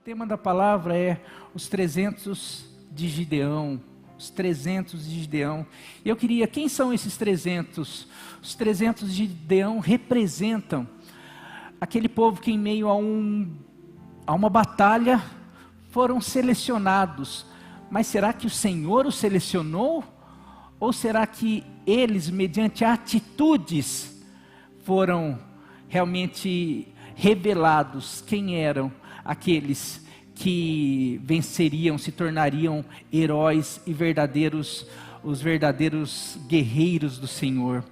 tema da palavra é os 300 de Gideão. Os 300 de Gideão. E eu queria, quem são esses 300? Os 300 de Gideão representam aquele povo que em meio a uma batalha foram selecionados. Mas será que o Senhor os selecionou? Ou será que eles, mediante atitudes, foram realmente revelados quem eram aqueles que venceriam, se tornariam heróis e os verdadeiros guerreiros do Senhor?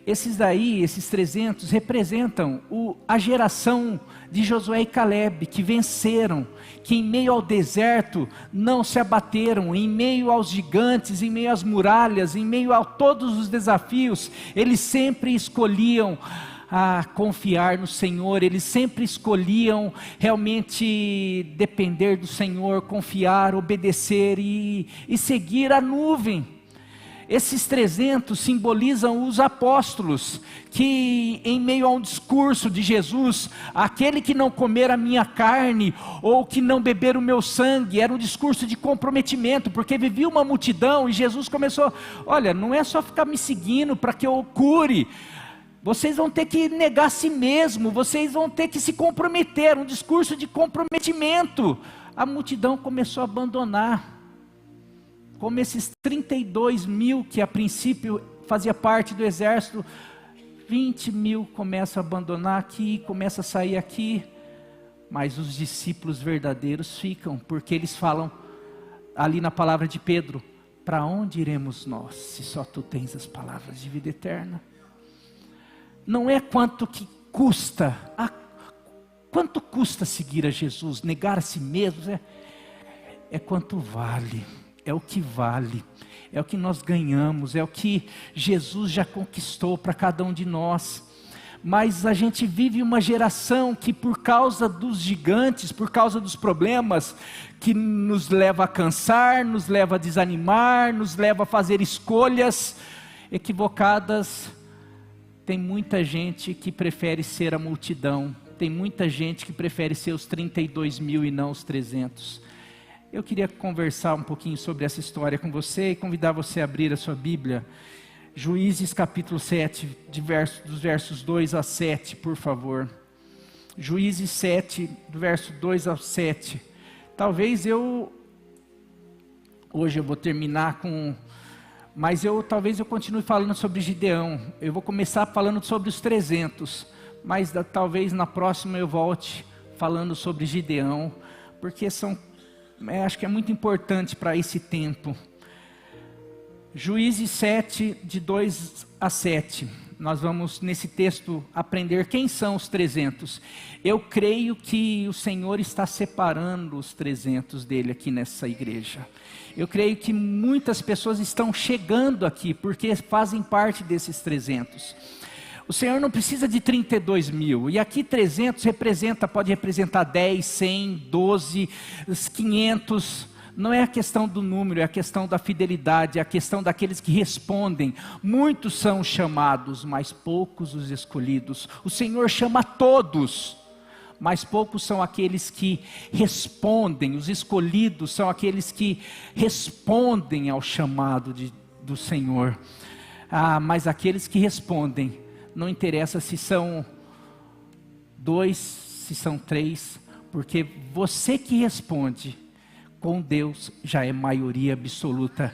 Esses 300 representam a geração de Josué e Caleb, que venceram, que em meio ao deserto não se abateram, em meio aos gigantes, em meio às muralhas, em meio a todos os desafios, eles sempre escolhiam confiar no Senhor, eles sempre escolhiam realmente depender do Senhor, confiar, obedecer e seguir a nuvem. Esses 300 simbolizam os apóstolos, que em meio a um discurso de Jesus, aquele que não comer a minha carne, ou que não beber o meu sangue, era um discurso de comprometimento, porque vivia uma multidão, e Jesus começou, olha, não é só ficar me seguindo para que eu cure, vocês vão ter que negar a si mesmo, vocês vão ter que se comprometer, um discurso de comprometimento. A multidão começou a abandonar, como esses 32 mil que a princípio fazia parte do exército, 20 mil começam a abandonar aqui, começam a sair aqui, mas os discípulos verdadeiros ficam, porque eles falam ali na palavra de Pedro, para onde iremos nós, se só tu tens as palavras de vida eterna? Não é quanto que custa, quanto custa seguir a Jesus, negar a si mesmo, é quanto vale, é o que vale, é o que nós ganhamos, é o que Jesus já conquistou para cada um de nós. Mas a gente vive uma geração que, por causa dos gigantes, por causa dos problemas, que nos leva a cansar, nos leva a desanimar, nos leva a fazer escolhas equivocadas. Tem muita gente que prefere ser a multidão, tem muita gente que prefere ser os 32 mil e não os 300. Eu queria conversar um pouquinho sobre essa história com você e convidar você a abrir a sua Bíblia. Juízes capítulo 7, dos versos 2 a 7, por favor. Juízes 7, do verso 2 ao 7. Hoje eu vou terminar com... Mas talvez eu continue falando sobre Gideão. Eu vou começar falando sobre os 300. Mas talvez na próxima eu volte falando sobre Gideão. Porque acho que é muito importante para esse tempo. Juízes 7, de 2 a 7. Nós vamos nesse texto aprender quem são os 300. Eu creio que o Senhor está separando os 300 dele aqui nessa igreja. Eu creio que muitas pessoas estão chegando aqui porque fazem parte desses 300. O Senhor não precisa de 32 mil, e aqui 300 pode representar 10, 100, 12, 500, não é a questão do número, é a questão da fidelidade, é a questão daqueles que respondem. Muitos são chamados, mas poucos os escolhidos. O Senhor chama todos, mas poucos são aqueles que respondem. Os escolhidos são aqueles que respondem ao chamado do Senhor. Mas aqueles que respondem, não interessa se são 2, se são 3, porque você que responde, com Deus já é maioria absoluta.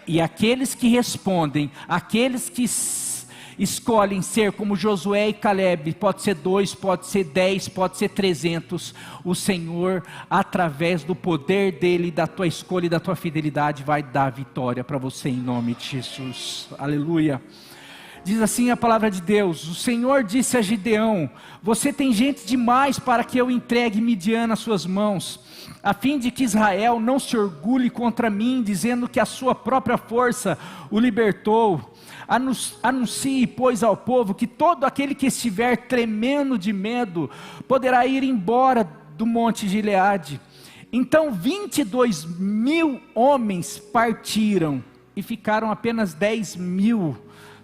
E aqueles que respondem, aqueles que escolhem ser como Josué e Caleb, pode ser 2, pode ser 10, pode ser 300, o Senhor, através do poder dele, da tua escolha e da tua fidelidade, vai dar vitória para você em nome de Jesus. Aleluia. Diz assim a palavra de Deus: o Senhor disse a Gideão: você tem gente demais para que eu entregue Midian nas suas mãos, a fim de que Israel não se orgulhe contra mim, dizendo que a sua própria força o libertou. Anuncie, pois, ao povo que todo aquele que estiver tremendo de medo poderá ir embora do monte Gileade. Então 22 mil homens partiram e ficaram apenas 10 mil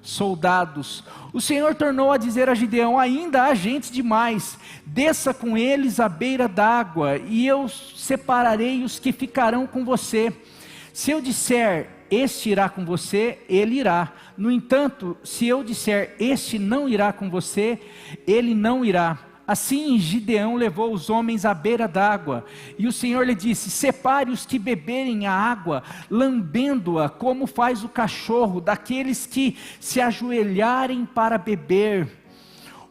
soldados. O Senhor tornou a dizer a Gideão: ainda há gente demais, desça com eles à beira d'água, e eu separarei os que ficarão com você. Se eu disser, este irá com você, ele irá. No entanto, se eu disser, este não irá com você, ele não irá. Assim Gideão levou os homens à beira d'água, e o Senhor lhe disse: separe os que beberem a água, lambendo-a como faz o cachorro, daqueles que se ajoelharem para beber.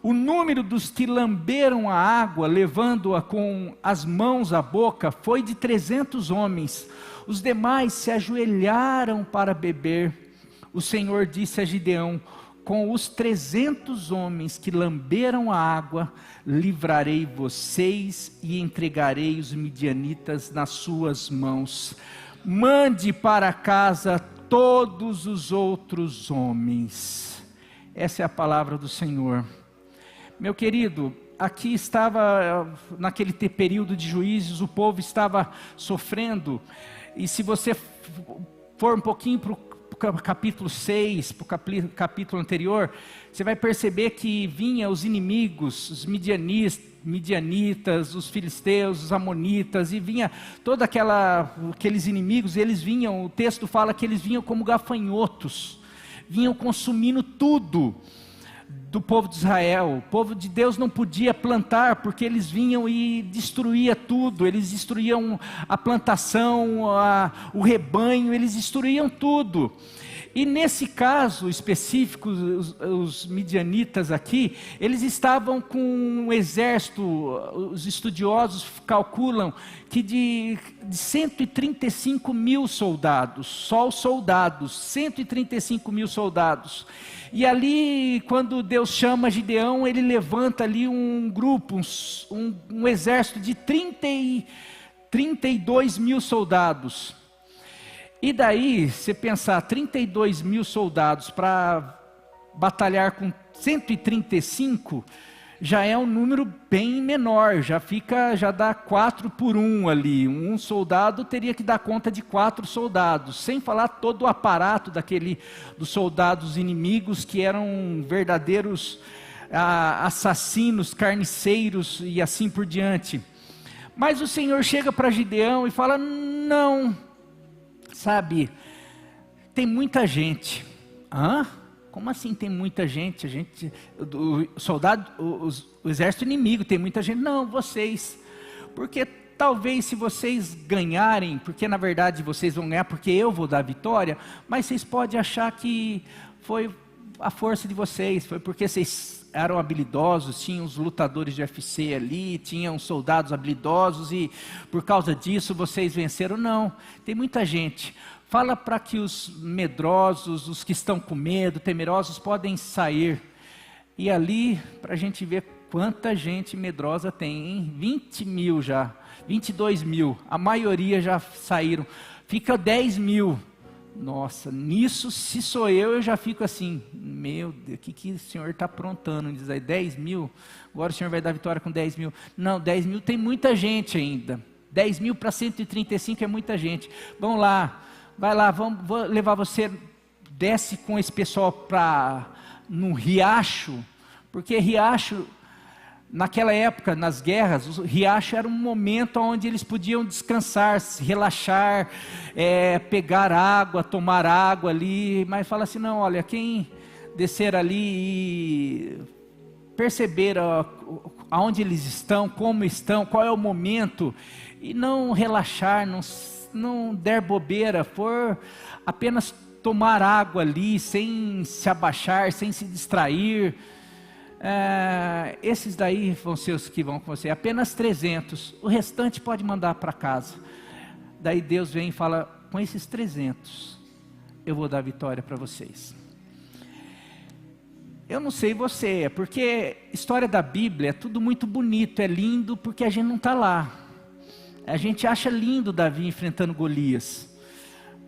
O número dos que lamberam a água, levando-a com as mãos à boca, foi de 300 homens. Os demais se ajoelharam para beber. O Senhor disse a Gideão: com os 300 homens que lamberam a água, livrarei vocês e entregarei os midianitas nas suas mãos. Mande para casa todos os outros homens. Essa é a palavra do Senhor. Meu querido, aqui estava, naquele período de juízes, o povo estava sofrendo, e se você for um pouquinho para o capítulo 6, para o capítulo anterior, você vai perceber que vinha os inimigos, os midianitas, os filisteus, os amonitas, e vinha todos aqueles inimigos, eles vinham, o texto fala que eles vinham como gafanhotos, vinham consumindo tudo do povo de Israel. O povo de Deus não podia plantar, porque eles vinham e destruía tudo, eles destruíam a plantação, o rebanho, eles destruíam tudo. E nesse caso específico, os midianitas aqui, eles estavam com um exército, os estudiosos calculam que de 135 mil soldados, só os soldados, 135 mil soldados. E ali, quando Deus chama Gideão, ele levanta ali um grupo, um exército de 32 mil soldados. E daí, você pensar 32 mil soldados para batalhar com 135, já é um número bem menor, já dá 4 por 1 ali. Um soldado teria que dar conta de 4 soldados, sem falar todo o aparato dos soldados inimigos, que eram verdadeiros assassinos, carniceiros e assim por diante. Mas o Senhor chega para Gideão e fala: não, sabe, tem muita gente. Hã? Como assim tem muita gente? O exército inimigo tem muita gente. Não, vocês. Porque talvez se vocês ganharem, porque na verdade vocês vão ganhar, porque eu vou dar a vitória, mas vocês podem achar que foi a força de vocês, foi porque vocês eram habilidosos, tinham os lutadores de UFC ali, tinham soldados habilidosos e por causa disso vocês venceram. Não, tem muita gente. Fala para que os medrosos, os que estão com medo, temerosos, podem sair. E ali, para a gente ver quanta gente medrosa tem, hein? 20 mil já, 22 mil, a maioria já saíram. Fica 10 mil. Nossa, nisso, se sou eu já fico assim: meu Deus, o que o Senhor está aprontando? Diz aí, 10 mil, agora o Senhor vai dar vitória com 10 mil. Não, 10 mil tem muita gente ainda. 10 mil para 135 é muita gente. Vamos lá. Vai lá, vou levar você, desce com esse pessoal num riacho, porque riacho, naquela época, nas guerras, o riacho era um momento onde eles podiam descansar, se relaxar, pegar água, tomar água ali, mas fala assim: não, olha, quem descer ali e perceber aonde eles estão, como estão, qual é o momento, e não relaxar, não der bobeira, for apenas tomar água ali, sem se abaixar, sem se distrair, esses daí vão ser os que vão com você, apenas 300, o restante pode mandar para casa. Daí Deus vem e fala: com esses 300, eu vou dar vitória para vocês. Eu não sei você, porque história da Bíblia é tudo muito bonito, é lindo, porque a gente não está lá. A gente acha lindo Davi enfrentando Golias,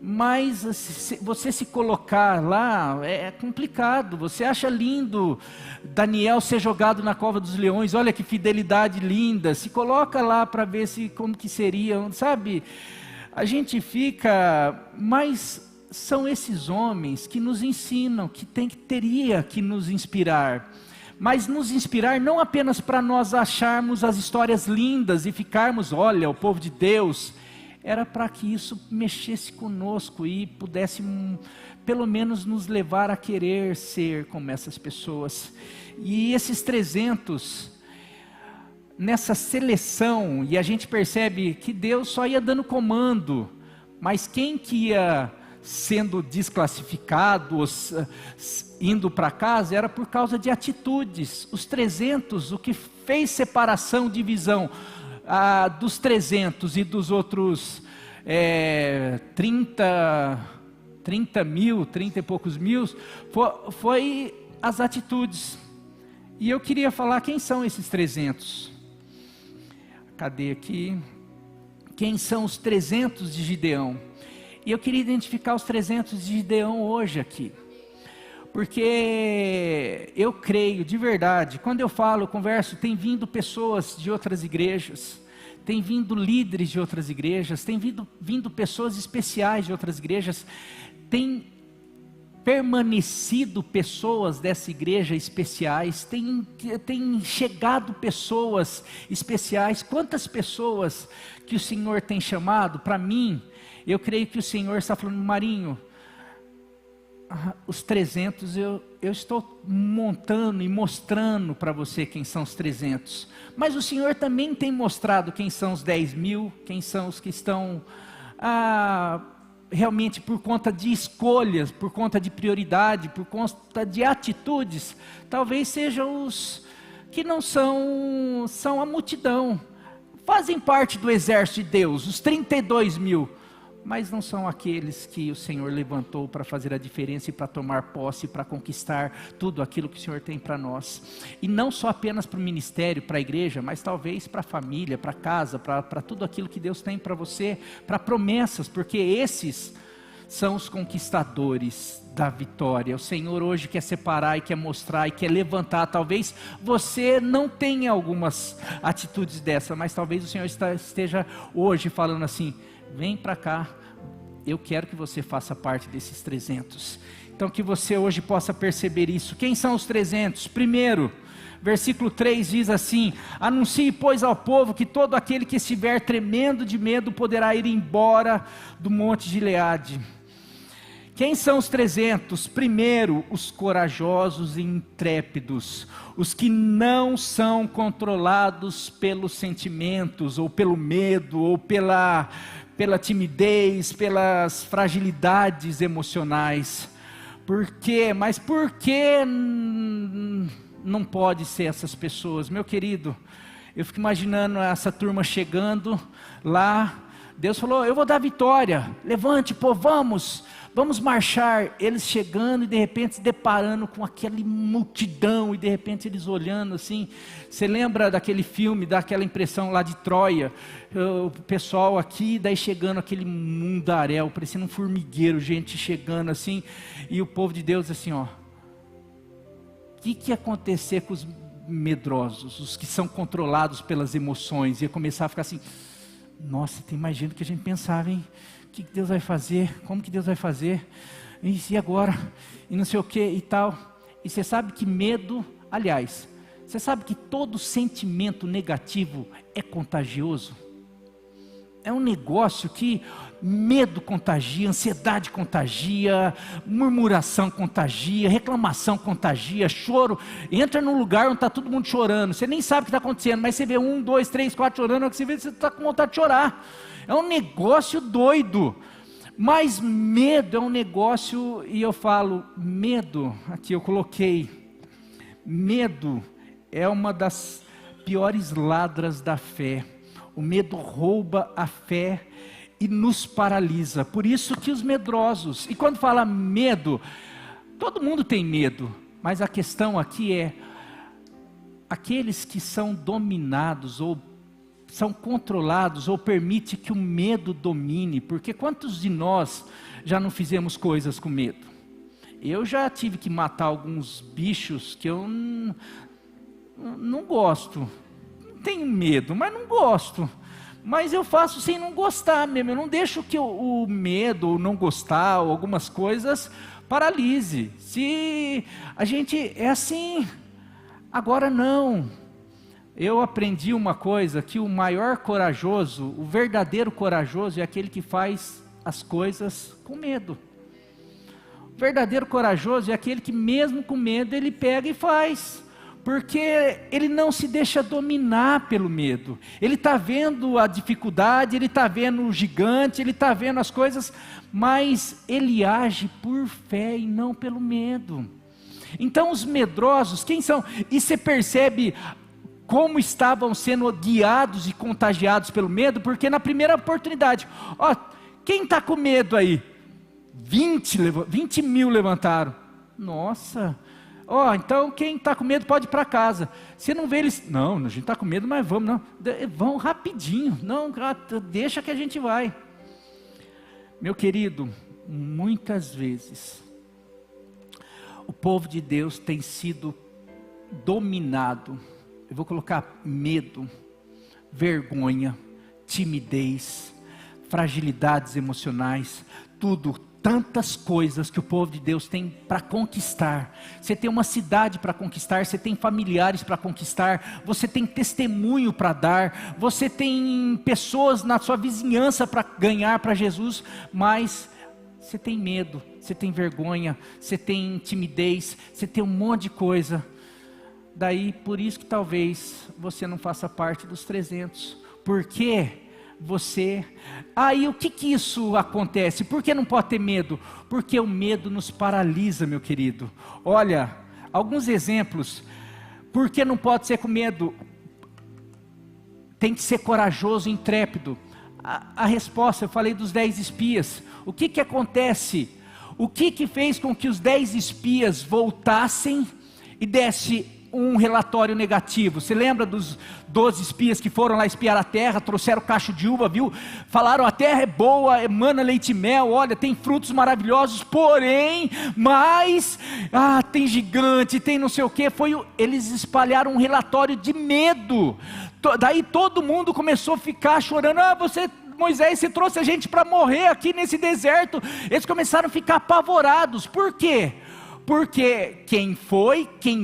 mas se você se colocar lá, é complicado. Você acha lindo Daniel ser jogado na cova dos leões, olha que fidelidade linda, se coloca lá para ver como que seria, sabe? A gente fica, mas são esses homens que nos ensinam, que teria que nos inspirar. Mas nos inspirar não apenas para nós acharmos as histórias lindas e ficarmos, olha, o povo de Deus, era para que isso mexesse conosco e pudesse pelo menos nos levar a querer ser como essas pessoas. E esses 300, nessa seleção, e a gente percebe que Deus só ia dando comando, mas quem que ia sendo desclassificado, indo para casa, era por causa de atitudes. Os 300, o que fez separação, divisão dos 300 e dos outros 30 mil, 30 e poucos mil, foi as atitudes. E eu queria falar quem são esses 300. Cadê aqui? Quem são os 300 de Gideão? E eu queria identificar os 300 de Gideão hoje aqui. Porque eu creio, de verdade, quando eu falo, eu converso, tem vindo pessoas de outras igrejas, tem vindo líderes de outras igrejas, tem vindo pessoas especiais de outras igrejas, tem permanecido pessoas dessa igreja especiais, tem chegado pessoas especiais. Quantas pessoas que o Senhor tem chamado? Para mim, eu creio que o Senhor está falando, Marinho, os 300 eu estou montando e mostrando para você quem são os 300, mas o Senhor também tem mostrado quem são os 10 mil, quem são os que estão realmente por conta de escolhas, por conta de prioridade, por conta de atitudes, talvez sejam os que não são a multidão, fazem parte do exército de Deus, os 32 mil, mas não são aqueles que o Senhor levantou para fazer a diferença e para tomar posse, para conquistar tudo aquilo que o Senhor tem para nós. E não só apenas para o ministério, para a igreja, mas talvez para a família, para a casa, para tudo aquilo que Deus tem para você, para promessas, porque esses são os conquistadores da vitória. O Senhor hoje quer separar e quer mostrar e quer levantar. Talvez você não tenha algumas atitudes dessa, mas talvez o Senhor esteja hoje falando assim, vem para cá, eu quero que você faça parte desses 300. Então que você hoje possa perceber isso. Quem são os 300? Primeiro, versículo 3 diz assim, anuncie pois ao povo que todo aquele que estiver tremendo de medo poderá ir embora do monte de Gileade. Quem são os 300? Primeiro, os corajosos e intrépidos, os que não são controlados pelos sentimentos, ou pelo medo, ou pela timidez, pelas fragilidades emocionais. Por quê? Mas por que não pode ser essas pessoas? Meu querido, eu fico imaginando essa turma chegando lá, Deus falou, eu vou dar vitória, levante, pô, vamos marchar, eles chegando e de repente se deparando com aquela multidão e de repente eles olhando assim, você lembra daquele filme, daquela impressão lá de Troia, o pessoal aqui, daí chegando aquele mundaréu, parecendo um formigueiro, gente chegando assim, e o povo de Deus assim, ó, o que ia acontecer com os medrosos, os que são controlados pelas emoções? Ia começar a ficar assim, nossa, tem mais gente do que a gente pensava, hein? O que Deus vai fazer? Como que Deus vai fazer? E agora? E não sei o que e tal. E você sabe que medo, aliás, você sabe que todo sentimento negativo é contagioso? É um negócio que medo contagia, ansiedade contagia, murmuração contagia, reclamação contagia, choro. Entra num lugar onde está todo mundo chorando, você nem sabe o que está acontecendo, mas você vê 1, 2, 3, 4 chorando, você vê que você está com vontade de chorar. É um negócio doido. Mas medo é um negócio, e eu falo, medo, aqui eu coloquei, medo é uma das piores ladras da fé. O medo rouba a fé e nos paralisa. Por isso que os medrosos, e quando fala medo, todo mundo tem medo, mas a questão aqui é, aqueles que são dominados ou são controlados ou permite que o medo domine, porque quantos de nós já não fizemos coisas com medo? Eu já tive que matar alguns bichos que eu não gosto, tenho medo, mas não gosto, mas eu faço sem não gostar mesmo. Eu não deixo que o medo, ou não gostar, ou algumas coisas paralise. Se a gente é assim, agora não. Eu aprendi uma coisa, que o maior corajoso, o verdadeiro corajoso é aquele que faz as coisas com medo. O verdadeiro corajoso é aquele que mesmo com medo ele pega e faz, porque ele não se deixa dominar pelo medo. Ele está vendo a dificuldade, ele está vendo o gigante, ele está vendo as coisas, mas ele age por fé e não pelo medo. Então os medrosos, quem são? E você percebe como estavam sendo guiados e contagiados pelo medo, porque na primeira oportunidade, quem está com medo aí? 20 mil levantaram. Nossa, então quem está com medo pode ir para casa. Você não vê eles, não, a gente está com medo, mas vamos, não, vão rapidinho, não, deixa que a gente vai. Meu querido, muitas vezes, o povo de Deus tem sido dominado, eu vou colocar medo, vergonha, timidez, fragilidades emocionais, tantas coisas que o povo de Deus tem para conquistar. Você tem uma cidade para conquistar, você tem familiares para conquistar, você tem testemunho para dar, você tem pessoas na sua vizinhança para ganhar para Jesus, mas você tem medo, você tem vergonha, você tem timidez, você tem um monte de coisa. Daí, por isso que talvez você não faça parte dos 300, porque aí o que isso acontece? Por que não pode ter medo? Porque o medo nos paralisa, meu querido. Olha, alguns exemplos. Por que não pode ser com medo? Tem que ser corajoso, intrépido. A resposta, eu falei dos 10 espias. O que acontece? O que fez com que os 10 espias voltassem e desse um relatório negativo? Você lembra dos 12 espias que foram lá espiar a terra, trouxeram cacho de uva, viu? Falaram, a terra é boa, emana leite e mel, olha, tem frutos maravilhosos, porém, tem gigante, tem não sei o que. Eles espalharam um relatório de medo. Daí todo mundo começou a ficar chorando, Moisés, você trouxe a gente para morrer aqui nesse deserto. Eles começaram a ficar apavorados. Por quê? Porque quem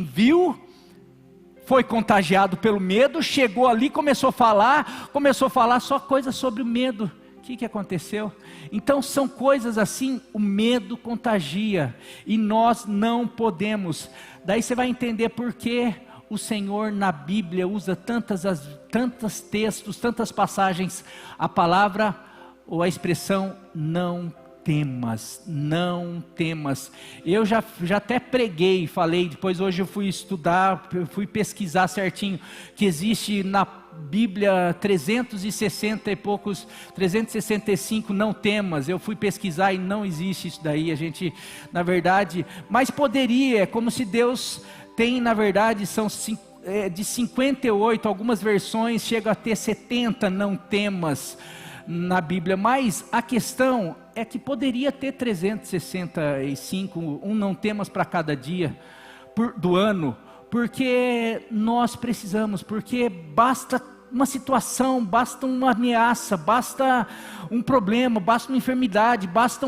viu, foi contagiado pelo medo, chegou ali, começou a falar só coisas sobre o medo. O que aconteceu? Então são coisas assim, o medo contagia, e nós não podemos. Daí você vai entender por que o Senhor na Bíblia usa tantos textos, tantas passagens, a palavra ou a expressão não temas, não temas. Eu já até preguei, falei, depois hoje eu fui estudar, fui pesquisar certinho, que existe na Bíblia 365 não temas. Eu fui pesquisar e não existe isso daí, a gente, na verdade, mas poderia, é como se Deus tem, na verdade, são de 58, algumas versões chegam a ter 70 não temas na Bíblia, mas a questão é que poderia ter 365, não temas para cada dia do ano, porque nós precisamos, porque basta uma situação, basta uma ameaça, basta um problema, basta uma enfermidade, basta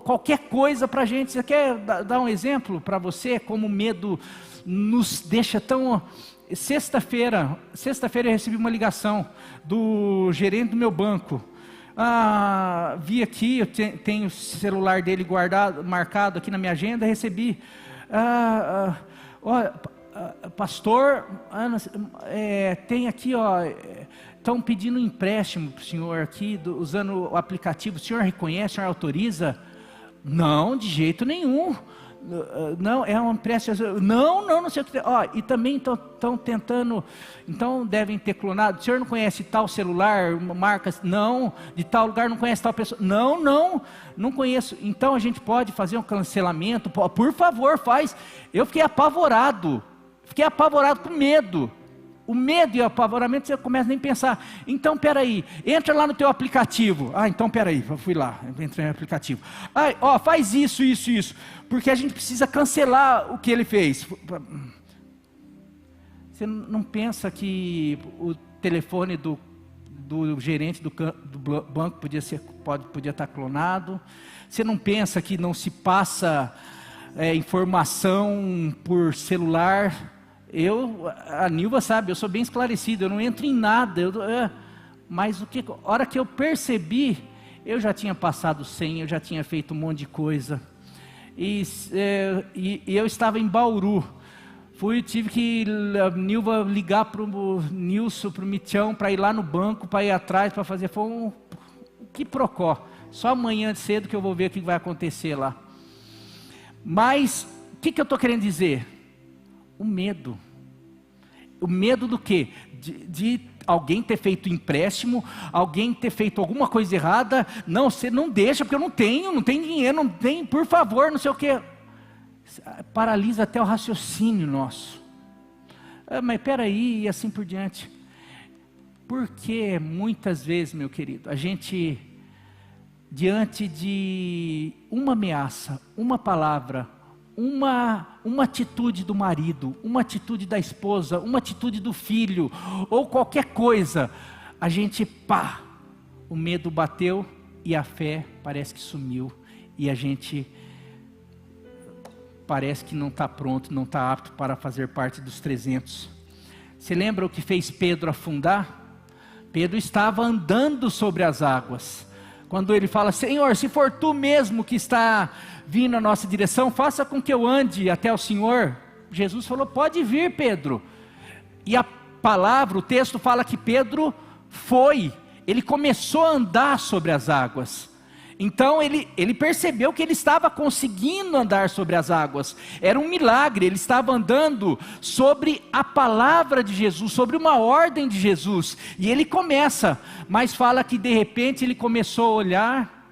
qualquer coisa para a gente. Você quer dar um exemplo para você, como o medo nos deixa tão... Sexta-feira eu recebi uma ligação do gerente do meu banco. Vi aqui, eu tenho o celular dele marcado aqui na minha agenda, recebi. Pastor, tem aqui, estão pedindo um empréstimo para o senhor aqui, usando o aplicativo. O senhor reconhece, o senhor autoriza? Não, de jeito nenhum. Não, é um empréstimo. Não sei o que. E também estão tentando, então devem ter clonado. O senhor não conhece tal celular, marcas? Não, de tal lugar não conhece tal pessoa? Não conheço. Então a gente pode fazer um cancelamento? Por favor, faz. Eu fiquei apavorado com medo. O medo e o apavoramento, você começa nem a pensar. Então, peraí, entra lá no teu aplicativo. Então, peraí, fui lá, entrei no aplicativo. Faz isso, porque a gente precisa cancelar o que ele fez. Você não pensa que o telefone do gerente do banco podia estar clonado. Você não pensa que não se passa informação por celular? A Nilva sabe, eu sou bem esclarecido, eu não entro em nada. Mas a hora que eu percebi, eu já tinha passado 100, eu já tinha feito um monte de coisa. E eu estava em Bauru. Tive que a Nilva ligar para o Nilson, para o Michão, para ir lá no banco, para ir atrás, para fazer. Foi um quiprocó. Só amanhã cedo que eu vou ver o que vai acontecer lá. Mas, o que eu estou querendo dizer? O medo. O medo do quê? De alguém ter feito empréstimo, alguém ter feito alguma coisa errada. Não, você não deixa, porque eu não tenho dinheiro, não tenho, por favor, não sei o quê. Paralisa até o raciocínio nosso. Mas espera aí, e assim por diante. Porque muitas vezes, meu querido, a gente, diante de uma ameaça, uma palavra, uma atitude do marido, uma atitude da esposa, uma atitude do filho, ou qualquer coisa, a gente, o medo bateu e a fé parece que sumiu, e a gente parece que não está pronto, não está apto para fazer parte dos 300. Você lembra o que fez Pedro afundar? Pedro estava andando sobre as águas. Quando ele fala, Senhor, se for tu mesmo que está vindo na nossa direção, faça com que eu ande até o Senhor. Jesus falou, pode vir, Pedro. E a palavra, o texto fala que Pedro foi, ele começou a andar sobre as águas. Então ele percebeu que ele estava conseguindo andar sobre as águas. Era um milagre, ele estava andando sobre a palavra de Jesus, sobre uma ordem de Jesus. E ele começa, mas fala que de repente ele começou a olhar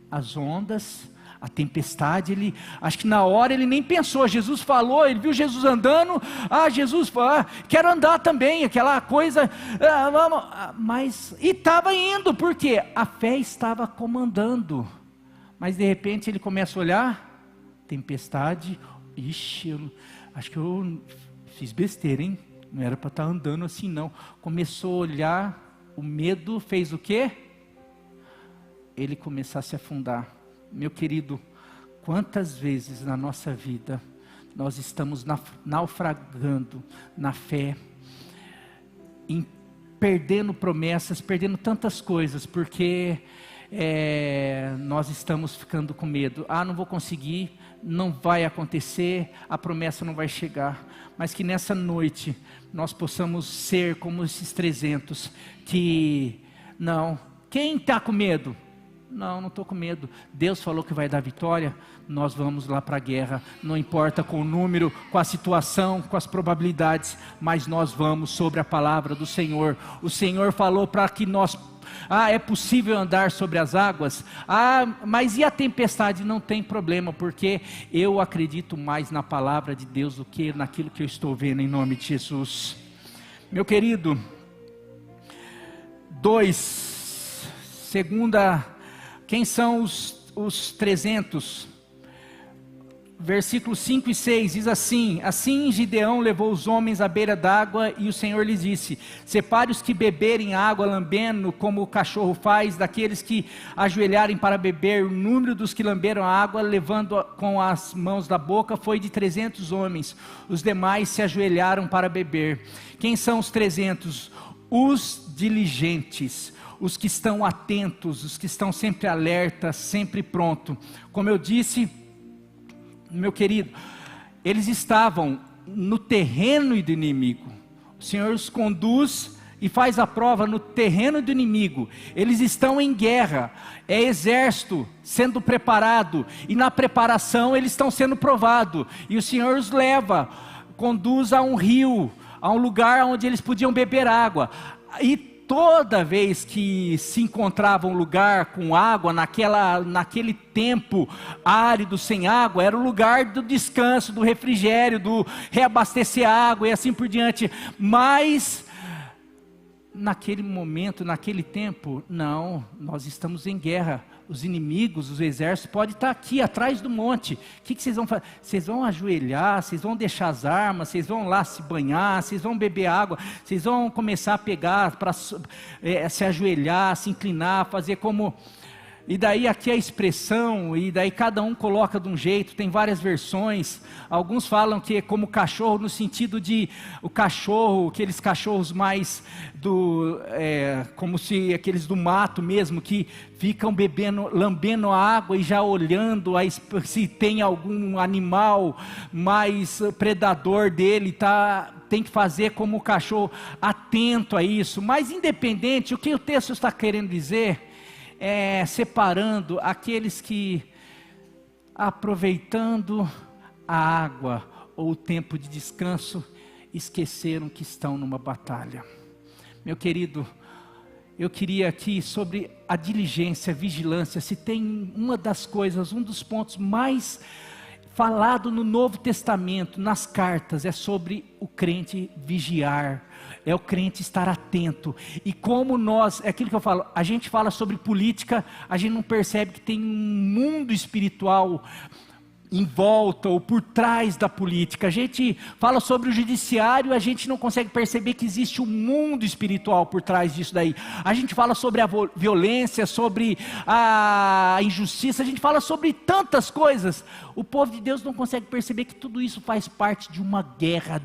as ondas, a tempestade. Acho que na hora ele nem pensou, Jesus falou, ele viu Jesus andando, Jesus falou, quero andar também, aquela coisa, mas, e estava indo, porque a fé estava comandando, mas de repente ele começa a olhar, tempestade, acho que eu fiz besteira, hein? Não era para estar andando assim não. Começou a olhar, o medo fez o quê? Ele começar a se afundar. Meu querido, quantas vezes na nossa vida nós estamos naufragando na fé, perdendo promessas, perdendo tantas coisas, porque nós estamos ficando com medo. Não vou conseguir, não vai acontecer, a promessa não vai chegar. Mas que nessa noite nós possamos ser como esses 300, quem está com medo? Não estou com medo. Deus falou que vai dar vitória. Nós vamos lá para a guerra. Não importa com o número, com a situação, com as probabilidades, mas nós vamos sobre a palavra do Senhor. O Senhor falou para que nós... é possível andar sobre as águas? Mas e a tempestade? Não tem problema, porque eu acredito mais na palavra de Deus do que naquilo que eu estou vendo, em nome de Jesus. Meu querido, 2, quem são os 300? Versículos 5 e 6 diz assim: Assim Gideão levou os homens à beira d'água, e o Senhor lhes disse: separe os que beberem água lambendo, como o cachorro faz, daqueles que ajoelharem para beber. O número dos que lamberam a água, levando com as mãos da boca, foi de 300 homens. Os demais se ajoelharam para beber. Quem são os 300? Os diligentes, os que estão atentos, os que estão sempre alertas, sempre pronto. Como eu disse, meu querido, eles estavam no terreno do inimigo. O Senhor os conduz e faz a prova no terreno do inimigo. Eles estão em guerra, é exército sendo preparado, e na preparação eles estão sendo provados, e o Senhor os leva, conduz a um rio, a um lugar onde eles podiam beber água, e toda vez que se encontrava um lugar com água, naquele tempo árido, sem água, era o lugar do descanso, do refrigério, do reabastecer a água e assim por diante. Mas naquele momento, naquele tempo, não, nós estamos em guerra. Os inimigos, os exércitos podem estar aqui atrás do monte. O que vocês vão fazer? Vocês vão ajoelhar, vocês vão deixar as armas, vocês vão lá se banhar, vocês vão beber água, vocês vão começar a pegar, para se ajoelhar, se inclinar, fazer como... E daí aqui a expressão, e daí cada um coloca de um jeito, tem várias versões. Alguns falam que é como cachorro, no sentido de o cachorro, aqueles cachorros mais como se aqueles do mato mesmo, que ficam bebendo, lambendo a água e já olhando se tem algum animal mais predador dele, tem que fazer como o cachorro, atento a isso. Mas independente, o que o texto está querendo dizer separando aqueles que, aproveitando a água ou o tempo de descanso, esqueceram que estão numa batalha. Meu querido, eu queria aqui sobre a diligência, a vigilância, se tem uma das coisas, um dos pontos mais falado no Novo Testamento, nas cartas, é sobre o crente vigiar, é o crente estar atento. E como é aquilo que eu falo, a gente fala sobre política, a gente não percebe que tem um mundo espiritual em volta ou por trás da política. A gente fala sobre o judiciário, a gente não consegue perceber que existe um mundo espiritual por trás disso daí. A gente fala sobre a violência, sobre a injustiça, a gente fala sobre tantas coisas. O povo de Deus não consegue perceber que tudo isso faz parte de uma guerra,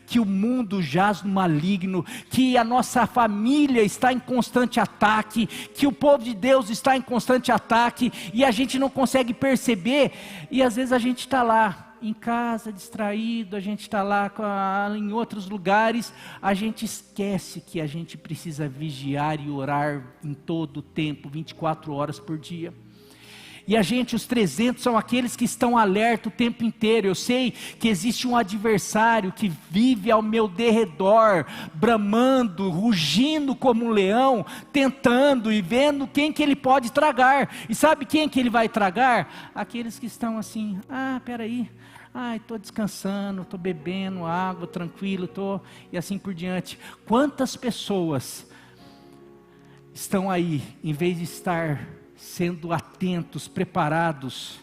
que o mundo jaz no maligno, que a nossa família está em constante ataque, que o povo de Deus está em constante ataque, e a gente não consegue perceber, e às vezes a gente está lá em casa distraído, a gente está lá em outros lugares, a gente esquece que a gente precisa vigiar e orar em todo o tempo, 24 horas por dia. E os 300 são aqueles que estão alerta o tempo inteiro. Eu sei que existe um adversário que vive ao meu derredor, bramando, rugindo como um leão, tentando e vendo quem que ele pode tragar. E sabe quem que ele vai tragar? Aqueles que estão assim, peraí, estou descansando, estou bebendo água, tranquilo, e assim por diante. Quantas pessoas estão aí, em vez de estar sendo atentos, preparados?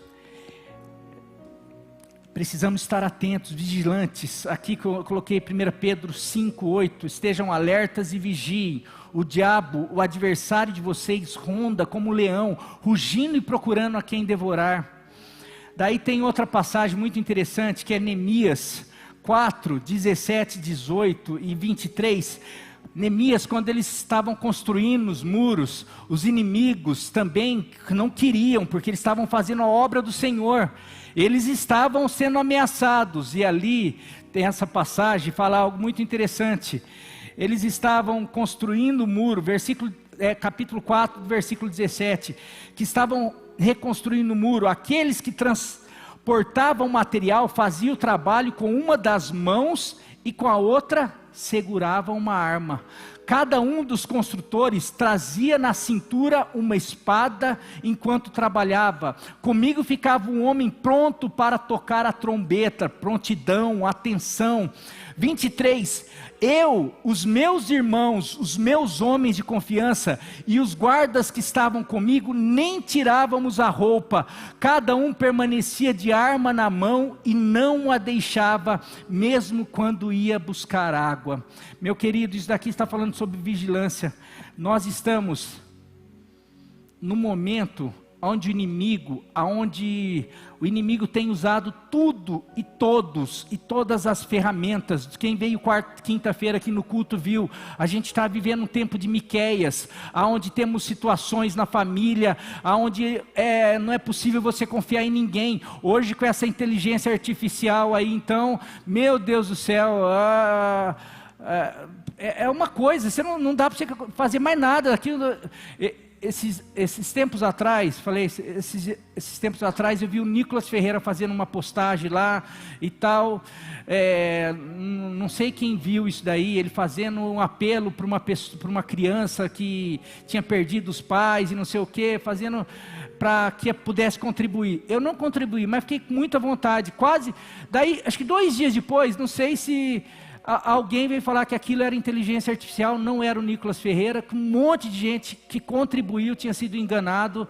Precisamos estar atentos, vigilantes. Aqui que eu coloquei 1 Pedro 5:8, estejam alertas e vigiem. O diabo, o adversário de vocês, ronda como um leão, rugindo e procurando a quem devorar. Daí tem outra passagem muito interessante, que é Neemias 4, 17, 18 e 23. Neemias, quando eles estavam construindo os muros, os inimigos também não queriam, porque eles estavam fazendo a obra do Senhor, eles estavam sendo ameaçados, e ali tem essa passagem, fala algo muito interessante. Eles estavam construindo o muro, capítulo 4, versículo 17, que estavam reconstruindo o muro. Aqueles que transportavam material faziam o trabalho com uma das mãos e com a outra seguravam uma arma. Cada um dos construtores trazia na cintura uma espada enquanto trabalhava. Comigo ficava um homem pronto para tocar a trombeta, prontidão, atenção. 23, eu, os meus irmãos, os meus homens de confiança e os guardas que estavam comigo, nem tirávamos a roupa, cada um permanecia de arma na mão e não a deixava, mesmo quando ia buscar água. Meu querido, isso daqui está falando sobre vigilância. Nós estamos no momento onde o inimigo tem usado tudo e todos e todas as ferramentas. Quem veio quinta-feira aqui no culto viu, a gente está vivendo um tempo de Miqueias, onde temos situações na família, onde não é possível você confiar em ninguém. Hoje com essa inteligência artificial aí, então, meu Deus do céu, é uma coisa, você não dá para você fazer mais nada. Esses tempos atrás, esses tempos atrás eu vi o Nicolas Ferreira fazendo uma postagem lá e tal, não sei quem viu isso daí, ele fazendo um apelo para uma criança que tinha perdido os pais e não sei o que, fazendo para que pudesse contribuir. Eu não contribuí, mas fiquei com muita vontade, daí acho que 2 dias depois, não sei se alguém veio falar que aquilo era inteligência artificial, não era o Nicolas Ferreira, que um monte de gente que contribuiu tinha sido enganado.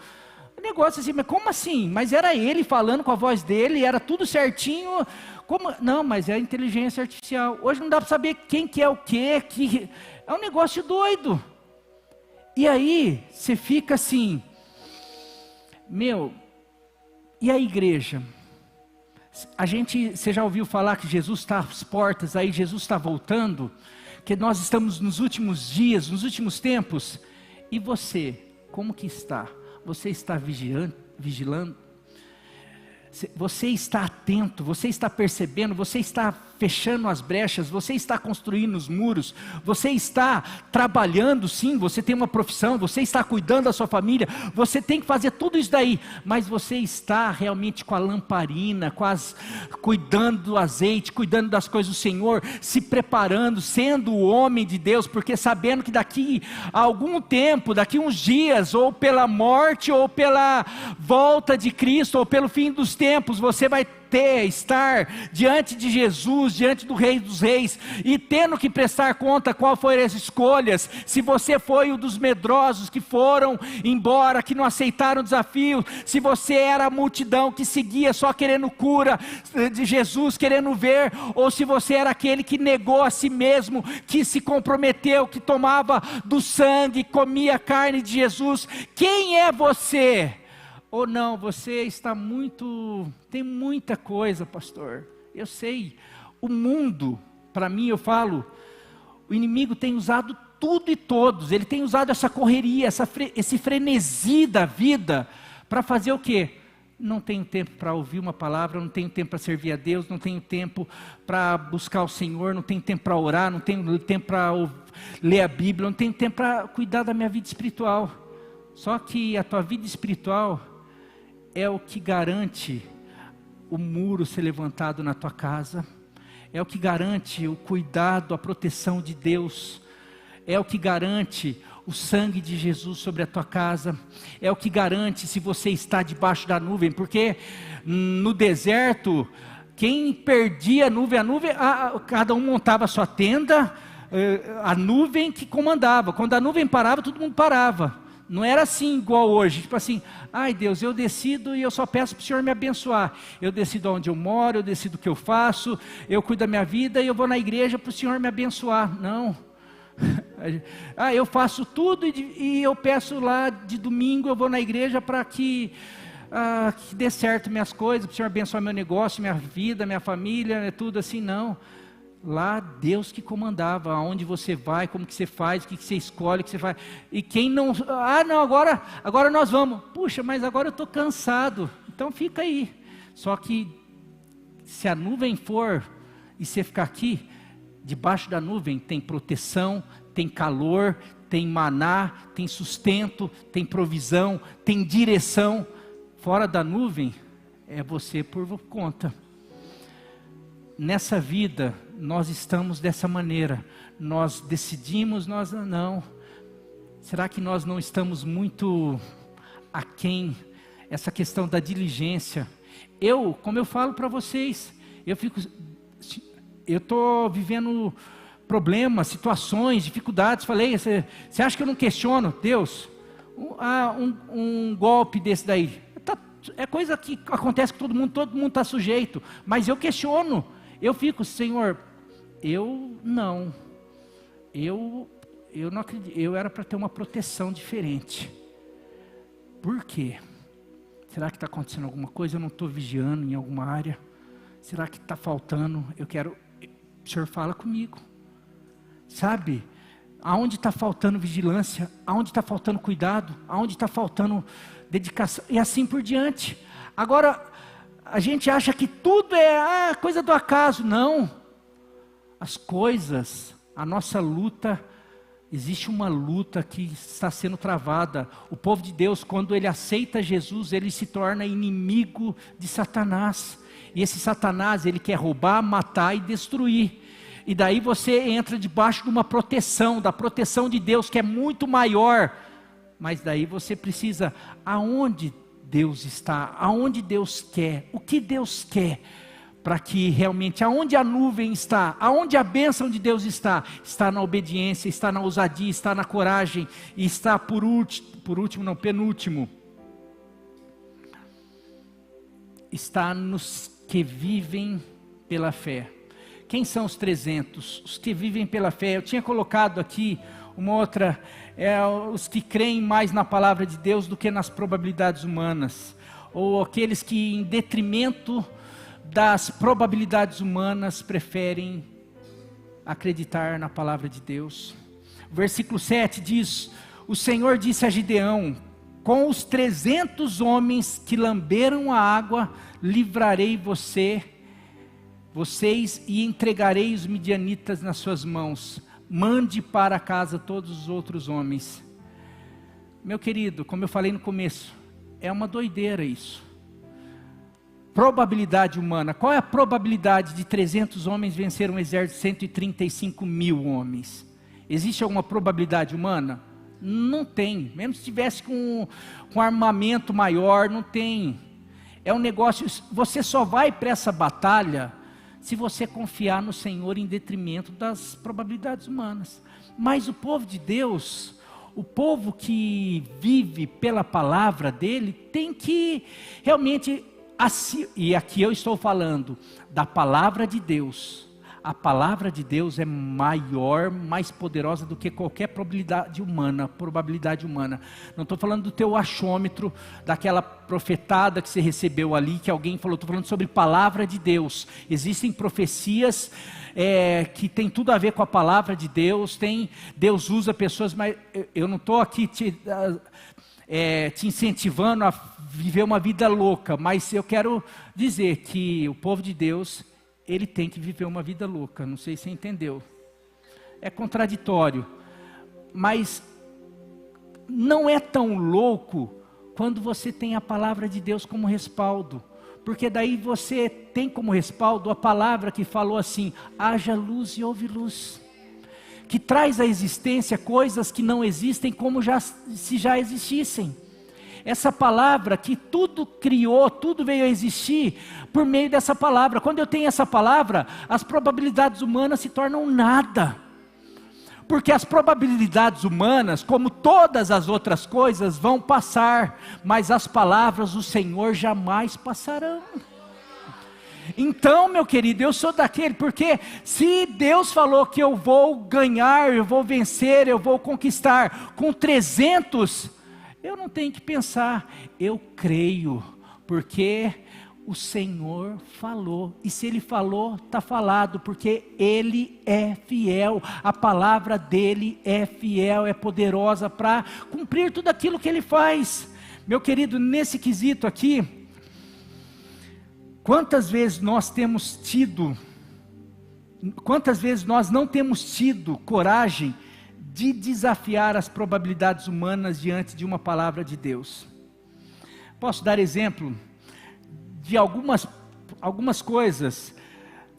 Um negócio assim, mas como assim? Mas era ele falando com a voz dele, era tudo certinho. Como? Não, mas é inteligência artificial. Hoje não dá para saber quem que é o quê, que é um negócio doido. E aí, você fica assim, e a igreja? Você já ouviu falar que Jesus está às portas, aí Jesus está voltando, que nós estamos nos últimos dias, nos últimos tempos, e você, como que está? Você está vigilando? Você está atento, você está percebendo, você está fechando as brechas, você está construindo os muros, você está trabalhando sim, você tem uma profissão, você está cuidando da sua família, você tem que fazer tudo isso daí, mas você está realmente com a lamparina, cuidando do azeite, cuidando das coisas do Senhor, se preparando, sendo o homem de Deus, porque sabendo que daqui a algum tempo, daqui uns dias, ou pela morte, ou pela volta de Cristo, ou pelo fim dos tempos, você vai estar diante de Jesus, diante do Rei dos Reis, e tendo que prestar conta qual foram as escolhas, se você foi um dos medrosos que foram embora, que não aceitaram o desafio, se você era a multidão que seguia só querendo cura de Jesus, querendo ver, ou se você era aquele que negou a si mesmo, que se comprometeu, que tomava do sangue, comia a carne de Jesus. Quem é você? Ou não, você está tem muita coisa, pastor, eu sei, o mundo, para mim eu falo, o inimigo tem usado tudo e todos, ele tem usado essa correria, esse frenesi da vida, para fazer o quê? Não tenho tempo para ouvir uma palavra, não tenho tempo para servir a Deus, não tenho tempo para buscar o Senhor, não tenho tempo para orar, não tenho tempo para ler a Bíblia, não tenho tempo para cuidar da minha vida espiritual. Só que a tua vida espiritual é o que garante o muro ser levantado na tua casa, é o que garante o cuidado, a proteção de Deus, é o que garante o sangue de Jesus sobre a tua casa, é o que garante se você está debaixo da nuvem, porque no deserto, quem perdia a nuvem, cada um montava a sua tenda, a nuvem que comandava, quando a nuvem parava, todo mundo parava. Não era assim igual hoje, tipo assim, ai Deus, eu decido e eu só peço para o Senhor me abençoar, eu decido onde eu moro, eu decido o que eu faço, eu cuido da minha vida e eu vou na igreja para o Senhor me abençoar. Não, eu faço tudo e eu peço lá de domingo, eu vou na igreja para que dê certo minhas coisas, para o Senhor abençoar meu negócio, minha vida, minha família, é tudo assim. Não, lá Deus que comandava, aonde você vai, como que você faz, o que você escolhe, o que você faz, e quem não, não, agora nós vamos, puxa, mas agora eu estou cansado, então fica aí. Só que se a nuvem for, e você ficar aqui, debaixo da nuvem tem proteção, tem calor, tem maná, tem sustento, tem provisão, tem direção. Fora da nuvem, é você por conta. Nessa vida, nós estamos dessa maneira, nós decidimos, nós não. Será que nós não estamos muito aquém? Essa questão da diligência. Como eu falo para vocês, eu estou vivendo problemas, situações, dificuldades. Falei, você acha que eu não questiono Deus? Um golpe desse daí, é coisa que acontece com todo mundo está sujeito, mas eu questiono. Eu fico, Senhor, eu não acredito, eu era para ter uma proteção diferente. Por quê? Será que está acontecendo alguma coisa? Eu não estou vigiando em alguma área? Será que está faltando? O Senhor fala comigo, sabe? Aonde está faltando vigilância? Aonde está faltando cuidado? Aonde está faltando dedicação? E assim por diante. Agora, a gente acha que tudo é coisa do acaso. Não. As coisas, a nossa luta, existe uma luta que está sendo travada. O povo de Deus, quando ele aceita Jesus, ele se torna inimigo de Satanás. E esse Satanás, ele quer roubar, matar e destruir. E daí você entra debaixo de uma proteção, da proteção de Deus, que é muito maior. Mas daí você precisa, aonde Deus está, aonde Deus quer, o que Deus quer, para que realmente, aonde a nuvem está, aonde a bênção de Deus está na obediência, está na ousadia, está na coragem, e está penúltimo, está nos que vivem pela fé. Quem são os 300? Os que vivem pela fé. Eu tinha colocado aqui uma outra, os que creem mais na palavra de Deus do que nas probabilidades humanas, ou aqueles que, em detrimento das probabilidades humanas, preferem acreditar na palavra de Deus. O versículo 7 diz: o Senhor disse a Gideão: com os 300 homens que lamberam a água, livrarei vocês e entregarei os midianitas nas suas mãos. Mande para casa todos os outros homens. Meu querido, como eu falei no começo, é uma doideira isso. Probabilidade humana. Qual é a probabilidade de 300 homens vencer um exército de 135 mil homens? Existe alguma probabilidade humana? Não tem. Mesmo se tivesse com armamento maior, não tem. É um negócio, você só vai para essa batalha se você confiar no Senhor em detrimento das probabilidades humanas. Mas o povo de Deus, o povo que vive pela palavra dele, tem que realmente, e aqui eu estou falando da palavra de Deus. A palavra de Deus é maior, mais poderosa do que qualquer probabilidade humana. Não estou falando do teu achômetro, daquela profetada que você recebeu ali, que alguém falou. Estou falando sobre palavra de Deus. Existem profecias que tem tudo a ver com a palavra de Deus. Deus usa pessoas, mas eu não estou aqui te incentivando a viver uma vida louca, mas eu quero dizer que o povo de Deus, ele tem que viver uma vida louca. Não sei se você entendeu. É contraditório, mas não é tão louco quando você tem a palavra de Deus como respaldo, porque daí você tem como respaldo a palavra que falou assim: haja luz e houve luz, que traz à existência coisas que não existem como se já existissem. Essa palavra que tudo criou, tudo veio a existir por meio dessa palavra. Quando eu tenho essa palavra, as probabilidades humanas se tornam nada. Porque as probabilidades humanas, como todas as outras coisas, vão passar, mas as palavras do Senhor jamais passarão. Então, meu querido, eu sou daquele, porque se Deus falou que eu vou ganhar, eu vou vencer, eu vou conquistar com 300, eu não tenho que pensar, eu creio, porque o Senhor falou, e se Ele falou, está falado, porque Ele é fiel, a palavra dEle é fiel, é poderosa para cumprir tudo aquilo que Ele faz. Meu querido, nesse quesito aqui, quantas vezes nós não temos tido coragem de desafiar as probabilidades humanas diante de uma palavra de Deus? Posso dar exemplo de algumas coisas.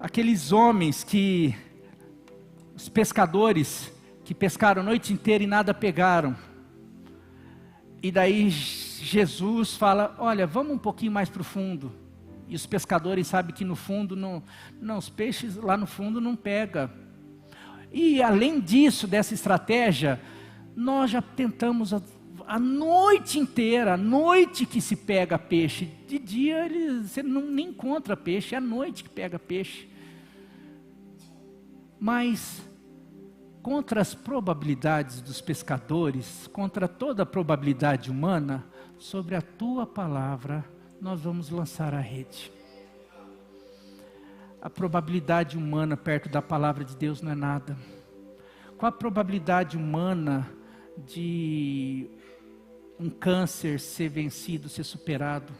Aqueles homens os pescadores que pescaram a noite inteira e nada pegaram, e daí Jesus fala: olha, vamos um pouquinho mais para o fundo. E os pescadores sabem que no fundo, os peixes lá no fundo não pegam. E além disso, dessa estratégia, nós já tentamos a noite inteira, a noite que se pega peixe. De dia você nem encontra peixe, é a noite que pega peixe. Mas contra as probabilidades dos pescadores, contra toda a probabilidade humana, sobre a tua palavra, nós vamos lançar a rede. A probabilidade humana perto da palavra de Deus não é nada. Qual a probabilidade humana de um câncer ser vencido, ser superado?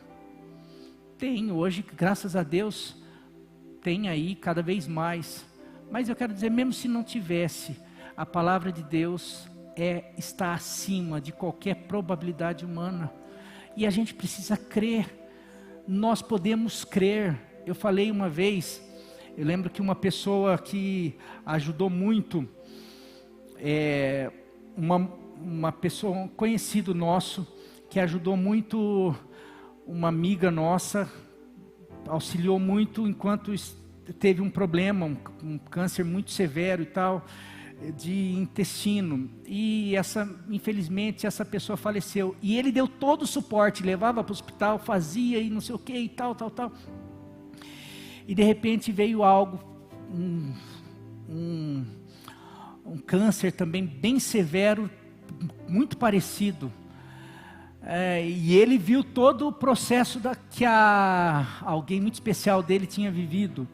Tem hoje, graças a Deus, tem aí cada vez mais. Mas eu quero dizer, mesmo se não tivesse, a palavra de Deus está acima de qualquer probabilidade humana. E a gente precisa crer. Nós podemos crer. Eu falei uma vez, eu lembro que uma pessoa que ajudou muito, uma pessoa, um conhecido nosso, que ajudou muito uma amiga nossa, auxiliou muito enquanto teve um problema, um câncer muito severo e tal, de intestino, e infelizmente essa pessoa faleceu, e ele deu todo o suporte, levava para o hospital, fazia e não sei o que e tal, e de repente veio algo, um câncer também bem severo, muito parecido, e ele viu todo o processo que alguém muito especial dele tinha vivido.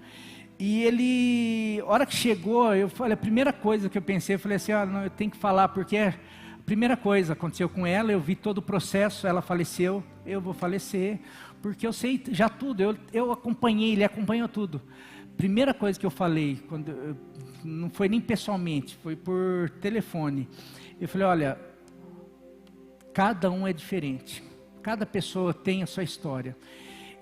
E ele, a hora que chegou, eu falei, a primeira coisa que eu pensei, eu falei assim, não, eu tenho que falar, porque a primeira coisa aconteceu com ela, eu vi todo o processo, ela faleceu, eu vou falecer, porque eu sei já tudo, eu acompanhei, ele acompanhou tudo. Primeira coisa que eu falei, não foi nem pessoalmente, foi por telefone, eu falei, olha, cada um é diferente, cada pessoa tem a sua história.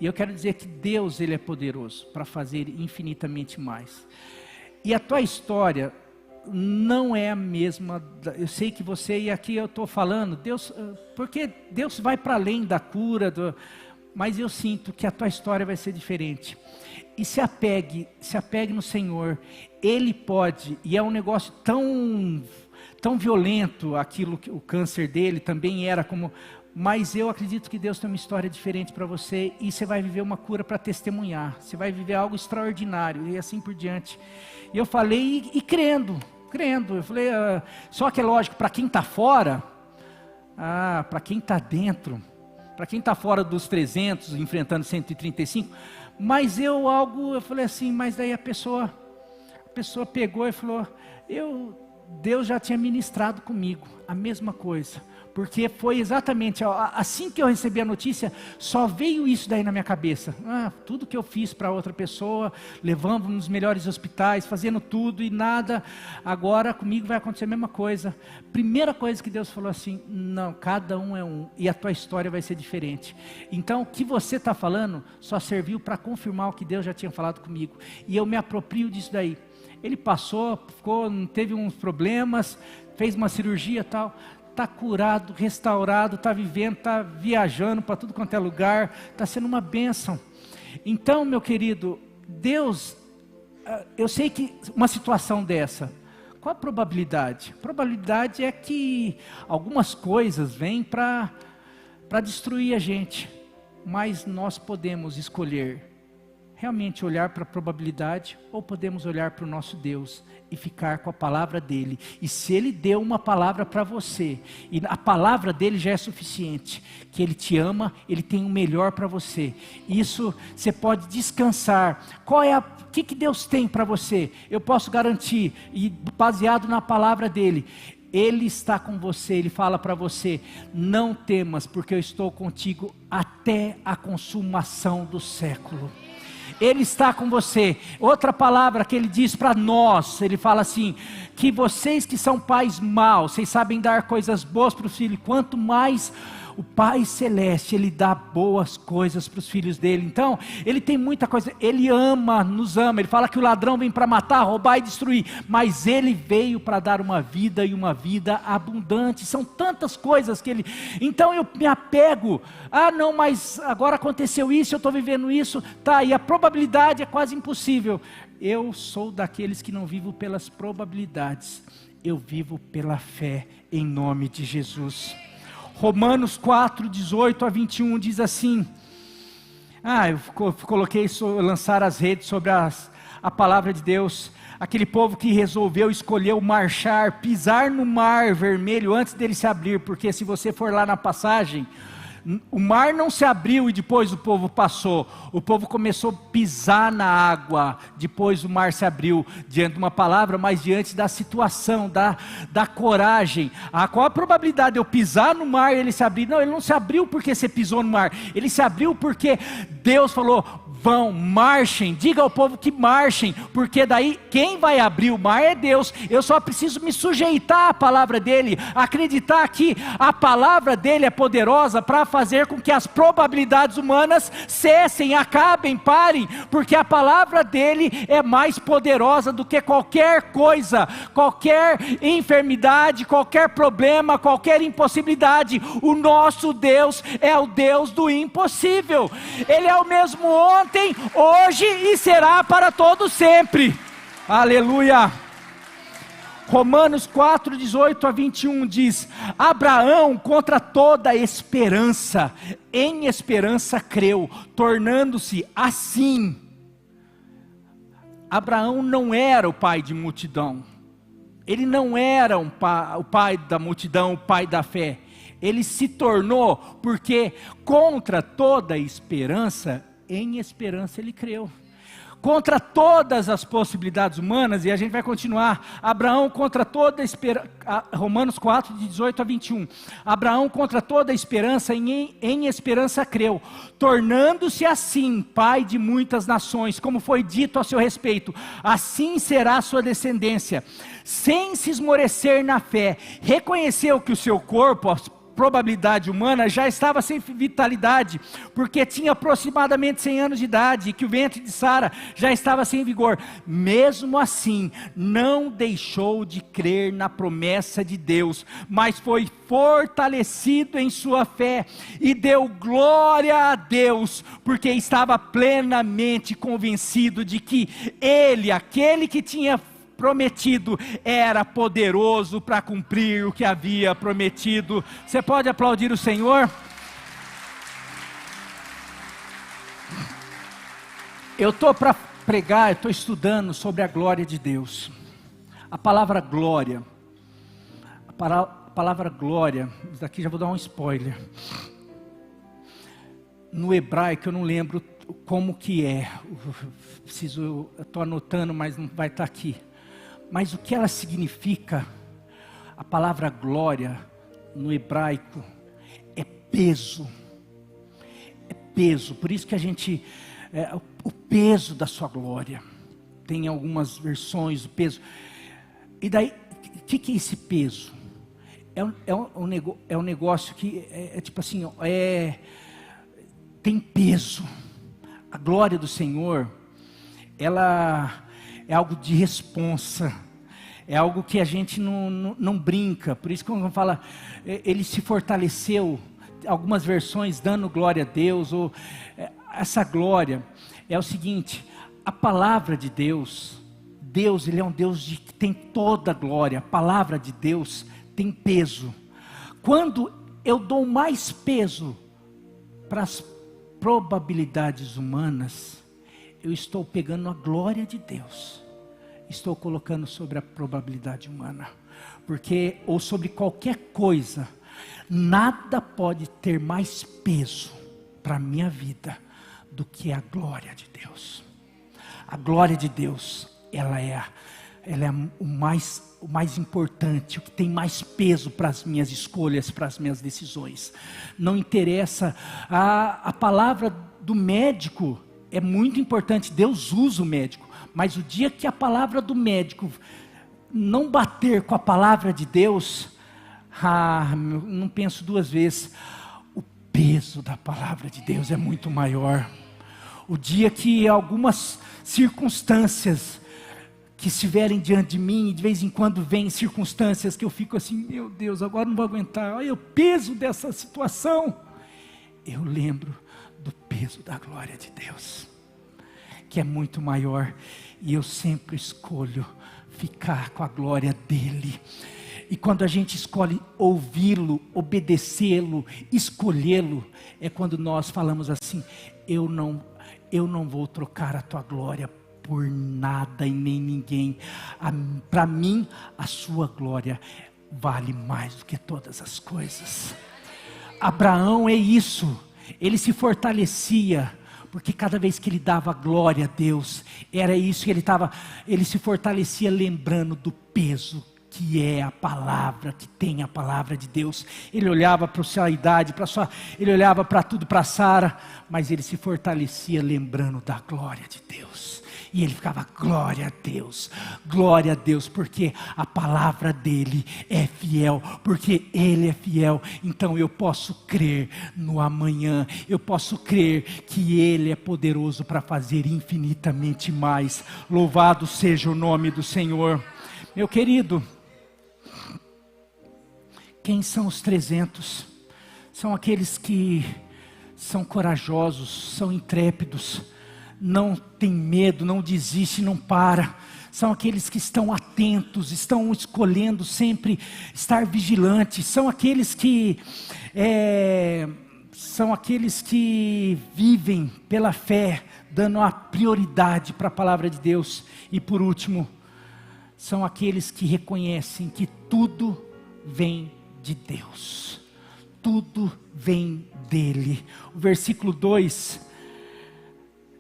E eu quero dizer que Deus, Ele é poderoso para fazer infinitamente mais. E a tua história não é a mesma, eu sei que você, e aqui eu estou falando, Deus, porque Deus vai para além da cura, mas eu sinto que a tua história vai ser diferente. E se apegue no Senhor, Ele pode, e é um negócio tão violento, aquilo que o câncer dele também era como... Mas eu acredito que Deus tem uma história diferente para você, e você vai viver uma cura para testemunhar, você vai viver algo extraordinário, e assim por diante. E eu falei, e crendo, eu falei, só que é lógico, para quem está fora, para quem está dentro, para quem está fora dos 300, enfrentando 135, mas eu falei assim, mas daí a pessoa pegou e falou, Deus já tinha ministrado comigo, a mesma coisa. Porque foi exatamente, assim que eu recebi a notícia, só veio isso daí na minha cabeça. Tudo que eu fiz para outra pessoa, levando nos melhores hospitais, fazendo tudo e nada, agora comigo vai acontecer a mesma coisa. Primeira coisa que Deus falou assim, não, cada um é um, e a tua história vai ser diferente. Então o que você está falando, só serviu para confirmar o que Deus já tinha falado comigo. E eu me aproprio disso daí. Ele passou, teve uns problemas, fez uma cirurgia e tal... Está curado, restaurado, está vivendo, está viajando para tudo quanto é lugar, está sendo uma bênção. Então, meu querido, Deus, eu sei que uma situação dessa, qual a probabilidade? A probabilidade é que algumas coisas vêm para destruir a gente, mas nós podemos escolher realmente olhar para a probabilidade, ou podemos olhar para o nosso Deus e ficar com a palavra dele. E se ele deu uma palavra para você, e a palavra dele já é suficiente, que ele te ama, ele tem o melhor para você. Isso você pode descansar. O que Deus tem para você? Eu posso garantir, e baseado na palavra dele, Ele está com você, Ele fala para você, não temas, porque eu estou contigo até a consumação do século. Ele está com você. Outra palavra que Ele diz para nós, Ele fala assim, que vocês que são pais maus, vocês sabem dar coisas boas para os filhos, quanto mais o Pai Celeste, Ele dá boas coisas para os filhos dele. Então, Ele tem muita coisa, Ele ama, nos ama. Ele fala que o ladrão vem para matar, roubar e destruir, mas Ele veio para dar uma vida, e uma vida abundante. São tantas coisas que Ele... Então eu me apego, não, mas agora aconteceu isso, eu estou vivendo isso, tá, e a probabilidade é quase impossível. Eu sou daqueles que não vivo pelas probabilidades, eu vivo pela fé, em nome de Jesus. Romanos 4, 18 a 21 diz assim, eu coloquei lançar as redes sobre a palavra de Deus, aquele povo que escolheu marchar, pisar no mar vermelho antes dele se abrir, porque se você for lá na passagem, o mar não se abriu e depois o povo passou, o povo começou a pisar na água, depois o mar se abriu, diante de uma palavra, mas diante da situação, da coragem. Qual a probabilidade de eu pisar no mar e ele se abrir? Não, ele não se abriu porque você pisou no mar, ele se abriu porque Deus falou, vão, marchem, diga ao povo que marchem, porque daí quem vai abrir o mar é Deus. Eu só preciso me sujeitar à palavra dele, acreditar que a palavra dele é poderosa para fazer com que as probabilidades humanas cessem, acabem, parem, porque a palavra dele é mais poderosa do que qualquer coisa, qualquer enfermidade, qualquer problema, qualquer impossibilidade. O nosso Deus é o Deus do impossível. Ele é o mesmo ontem, ontem, hoje e será para todo sempre. Aleluia. Romanos 4, 18 a 21 diz: Abraão, contra toda esperança, em esperança creu, tornando-se assim. Abraão não era o pai de multidão, ele não era o pai da multidão, o pai da fé. Ele se tornou porque contra toda esperança, em esperança ele creu. Contra todas as possibilidades humanas, e a gente vai continuar, Abraão contra toda esperança, Romanos 4, de 18 a 21, Abraão contra toda esperança, em esperança creu, tornando-se assim, pai de muitas nações, como foi dito a seu respeito, assim será a sua descendência, sem se esmorecer na fé, reconheceu que o seu corpo, probabilidade humana, já estava sem vitalidade, porque tinha aproximadamente 100 anos de idade, e que o ventre de Sara já estava sem vigor. Mesmo assim, não deixou de crer na promessa de Deus, mas foi fortalecido em sua fé, e deu glória a Deus, porque estava plenamente convencido de que Ele, aquele que tinha prometido, era poderoso para cumprir o que havia prometido. Você pode aplaudir o Senhor? Eu estou para pregar, eu estou estudando sobre a glória de Deus. A palavra glória, a palavra glória, isso daqui já vou dar um spoiler. No hebraico eu não lembro como que é, eu estou anotando, mas não vai estar aqui. Mas o que ela significa, a palavra glória, no hebraico, é peso. É peso, por isso que a gente, o peso da sua glória. Tem algumas versões, o peso. E daí, o que é esse peso? É um negócio que é tipo assim, tem peso. A glória do Senhor, ela é algo de responsa, é algo que a gente não brinca. Por isso que quando fala, ele se fortaleceu, algumas versões dando glória a Deus, ou essa glória, é o seguinte, a palavra de Deus, ele é um Deus que tem toda a glória, a palavra de Deus tem peso. Quando eu dou mais peso para as probabilidades humanas, eu estou pegando a glória de Deus, estou colocando sobre a probabilidade humana, porque, ou sobre qualquer coisa, nada pode ter mais peso para a minha vida, do que a glória de Deus. A glória de Deus, ela é o mais importante, o que tem mais peso para as minhas escolhas, para as minhas decisões. Não interessa, a palavra do médico é muito importante, Deus usa o médico, mas o dia que a palavra do médico não bater com a palavra de Deus, não penso duas vezes, o peso da palavra de Deus é muito maior. O dia que algumas circunstâncias que estiverem diante de mim, e de vez em quando vem circunstâncias que eu fico assim, meu Deus, agora não vou aguentar, olha o peso dessa situação, eu lembro do peso da glória de Deus, que é muito maior, e eu sempre escolho ficar com a glória dele. E quando a gente escolhe ouvi-lo, obedecê-lo, escolhê-lo, é quando nós falamos assim, eu não vou trocar a tua glória por nada e nem ninguém. Para mim, a sua glória vale mais do que todas as coisas. Abraão é isso, ele se fortalecia, porque cada vez que ele dava glória a Deus, era isso que ele se fortalecia lembrando do peso que é a palavra, que tem a palavra de Deus. Ele olhava para a sua idade, ele olhava para tudo, para Sara, mas ele se fortalecia lembrando da glória de Deus. E ele ficava, glória a Deus, porque a palavra dele é fiel, porque ele é fiel, então eu posso crer no amanhã, eu posso crer que ele é poderoso para fazer infinitamente mais. Louvado seja o nome do Senhor. Meu querido, quem são os 300? São aqueles que são corajosos, são intrépidos, não tem medo, não desiste, não para. São aqueles que estão atentos, estão escolhendo sempre estar vigilantes. São aqueles que vivem pela fé, dando a prioridade para a palavra de Deus. E por último, são aqueles que reconhecem que tudo vem de Deus. Tudo vem dele. O versículo 2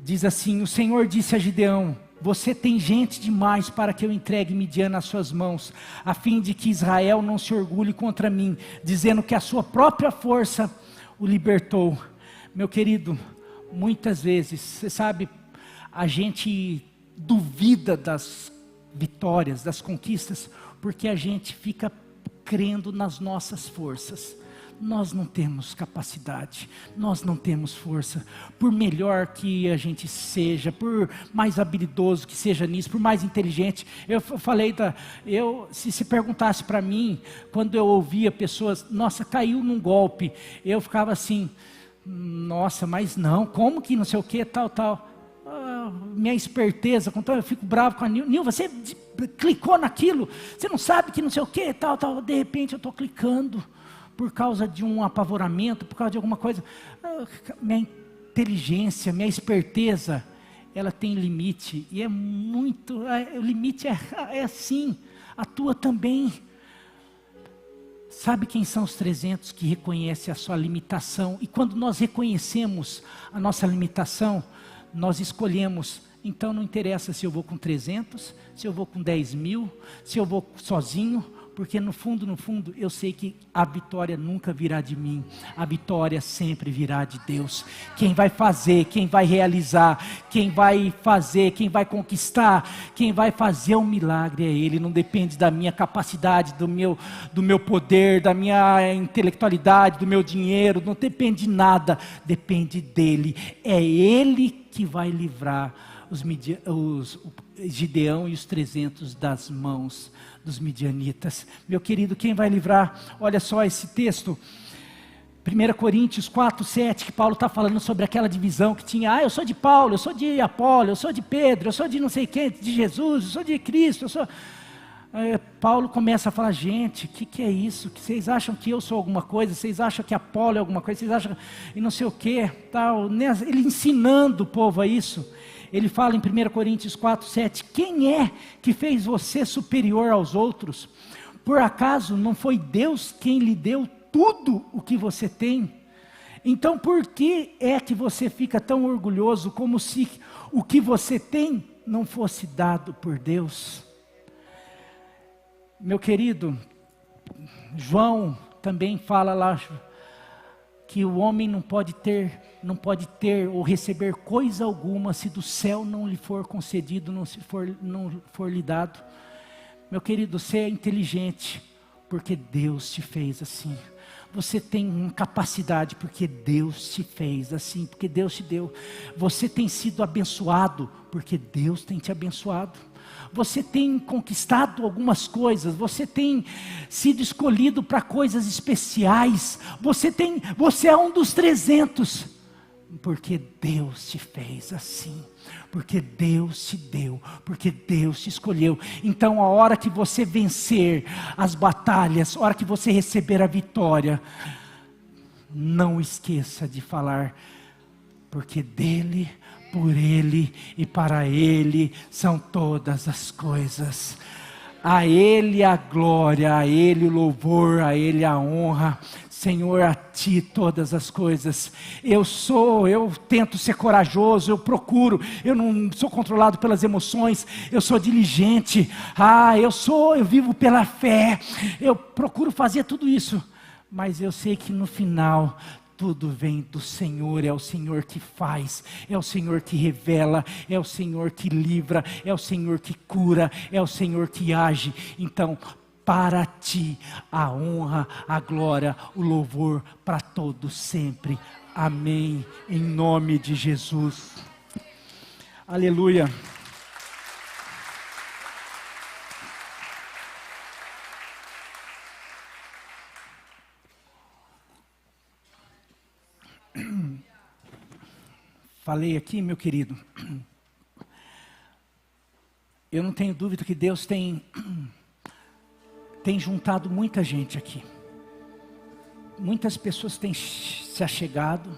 diz assim: o Senhor disse a Gideão: você tem gente demais para que eu entregue Midian nas suas mãos, a fim de que Israel não se orgulhe contra mim, dizendo que a sua própria força o libertou. Meu querido, muitas vezes, você sabe, a gente duvida das vitórias, das conquistas, porque a gente fica crendo nas nossas forças. Nós não temos capacidade, nós não temos força. Por melhor que a gente seja, por mais habilidoso que seja nisso, por mais inteligente. Eu falei, se perguntasse para mim, quando eu ouvia pessoas, nossa, caiu num golpe, eu ficava assim, nossa, mas não, como que não sei o que, tal. Minha esperteza, então eu fico bravo com a Nil, você clicou naquilo, você não sabe que não sei o que, tal, de repente eu estou clicando, por causa de um apavoramento, por causa de alguma coisa. Minha inteligência, minha esperteza, ela tem limite, e é muito, o limite é assim, a tua também. Sabe quem são os 300 que reconhecem a sua limitação? E quando nós reconhecemos a nossa limitação, nós escolhemos. Então não interessa se eu vou com 300, se eu vou com 10 mil, se eu vou sozinho, porque no fundo, eu sei que a vitória nunca virá de mim, a vitória sempre virá de Deus. Quem vai fazer, quem vai realizar, quem vai fazer, quem vai conquistar, quem vai fazer o milagre é Ele. Não depende da minha capacidade, do meu poder, da minha intelectualidade, do meu dinheiro, não depende de nada, depende dEle. É Ele que vai livrar os Gideão e os 300 das mãos dos midianitas. Meu querido, quem vai livrar? Olha só esse texto, 1 Coríntios 4, 7, que Paulo está falando sobre aquela divisão que tinha, eu sou de Paulo, eu sou de Apolo, eu sou de Pedro, eu sou de não sei quem, de Jesus, eu sou de Cristo, Paulo começa a falar, gente, o que é isso? Que vocês acham que eu sou alguma coisa? Vocês acham que Apolo é alguma coisa? Vocês acham, e não sei o que, tal, ele ensinando o povo a isso. Ele fala em 1 Coríntios 4, 7, quem é que fez você superior aos outros? Por acaso não foi Deus quem lhe deu tudo o que você tem? Então por que é que você fica tão orgulhoso, como se o que você tem não fosse dado por Deus? Meu querido, João também fala lá, que o homem não pode ter ou receber coisa alguma se do céu não lhe for concedido, não for lhe dado. Meu querido, você é inteligente, porque Deus te fez assim. Você tem capacidade, porque Deus te fez assim, porque Deus te deu. Você tem sido abençoado, porque Deus tem te abençoado. Você tem conquistado algumas coisas, você tem sido escolhido para coisas especiais, você é um dos 300, porque Deus te fez assim, porque Deus te deu, porque Deus te escolheu. Então a hora que você vencer as batalhas, a hora que você receber a vitória, não esqueça de falar, porque dele, por Ele e para Ele são todas as coisas. A Ele a glória, a Ele o louvor, a Ele a honra. Senhor, a Ti todas as coisas. Eu tento ser corajoso, eu não sou controlado pelas emoções, eu sou diligente. Eu vivo pela fé. Eu procuro fazer tudo isso, mas eu sei que no final tudo vem do Senhor, é o Senhor que faz, é o Senhor que revela, é o Senhor que livra, é o Senhor que cura, é o Senhor que age. Então, para Ti a honra, a glória, o louvor para todos sempre. Amém. Em nome de Jesus. Aleluia. falei aqui, meu querido, eu não tenho dúvida que Deus tem juntado muita gente aqui. Muitas pessoas têm se achegado,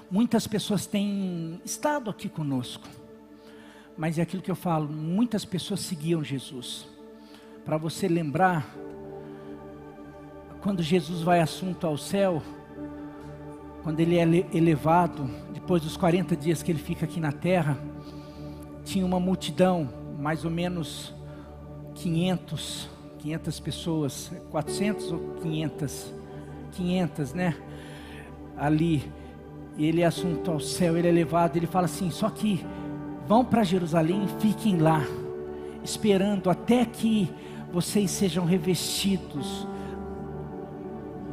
muitas pessoas têm estado aqui conosco, mas é aquilo que eu falo, muitas pessoas seguiam Jesus. Para você lembrar, quando Jesus vai assunto ao céu, quando ele é elevado, depois dos 40 dias que ele fica aqui na terra, tinha uma multidão, mais ou menos 500 pessoas, 400 ou 500, né? Ali, ele é assunto ao céu, ele é levado, ele fala assim, só que vão para Jerusalém e fiquem lá, esperando até que vocês sejam revestidos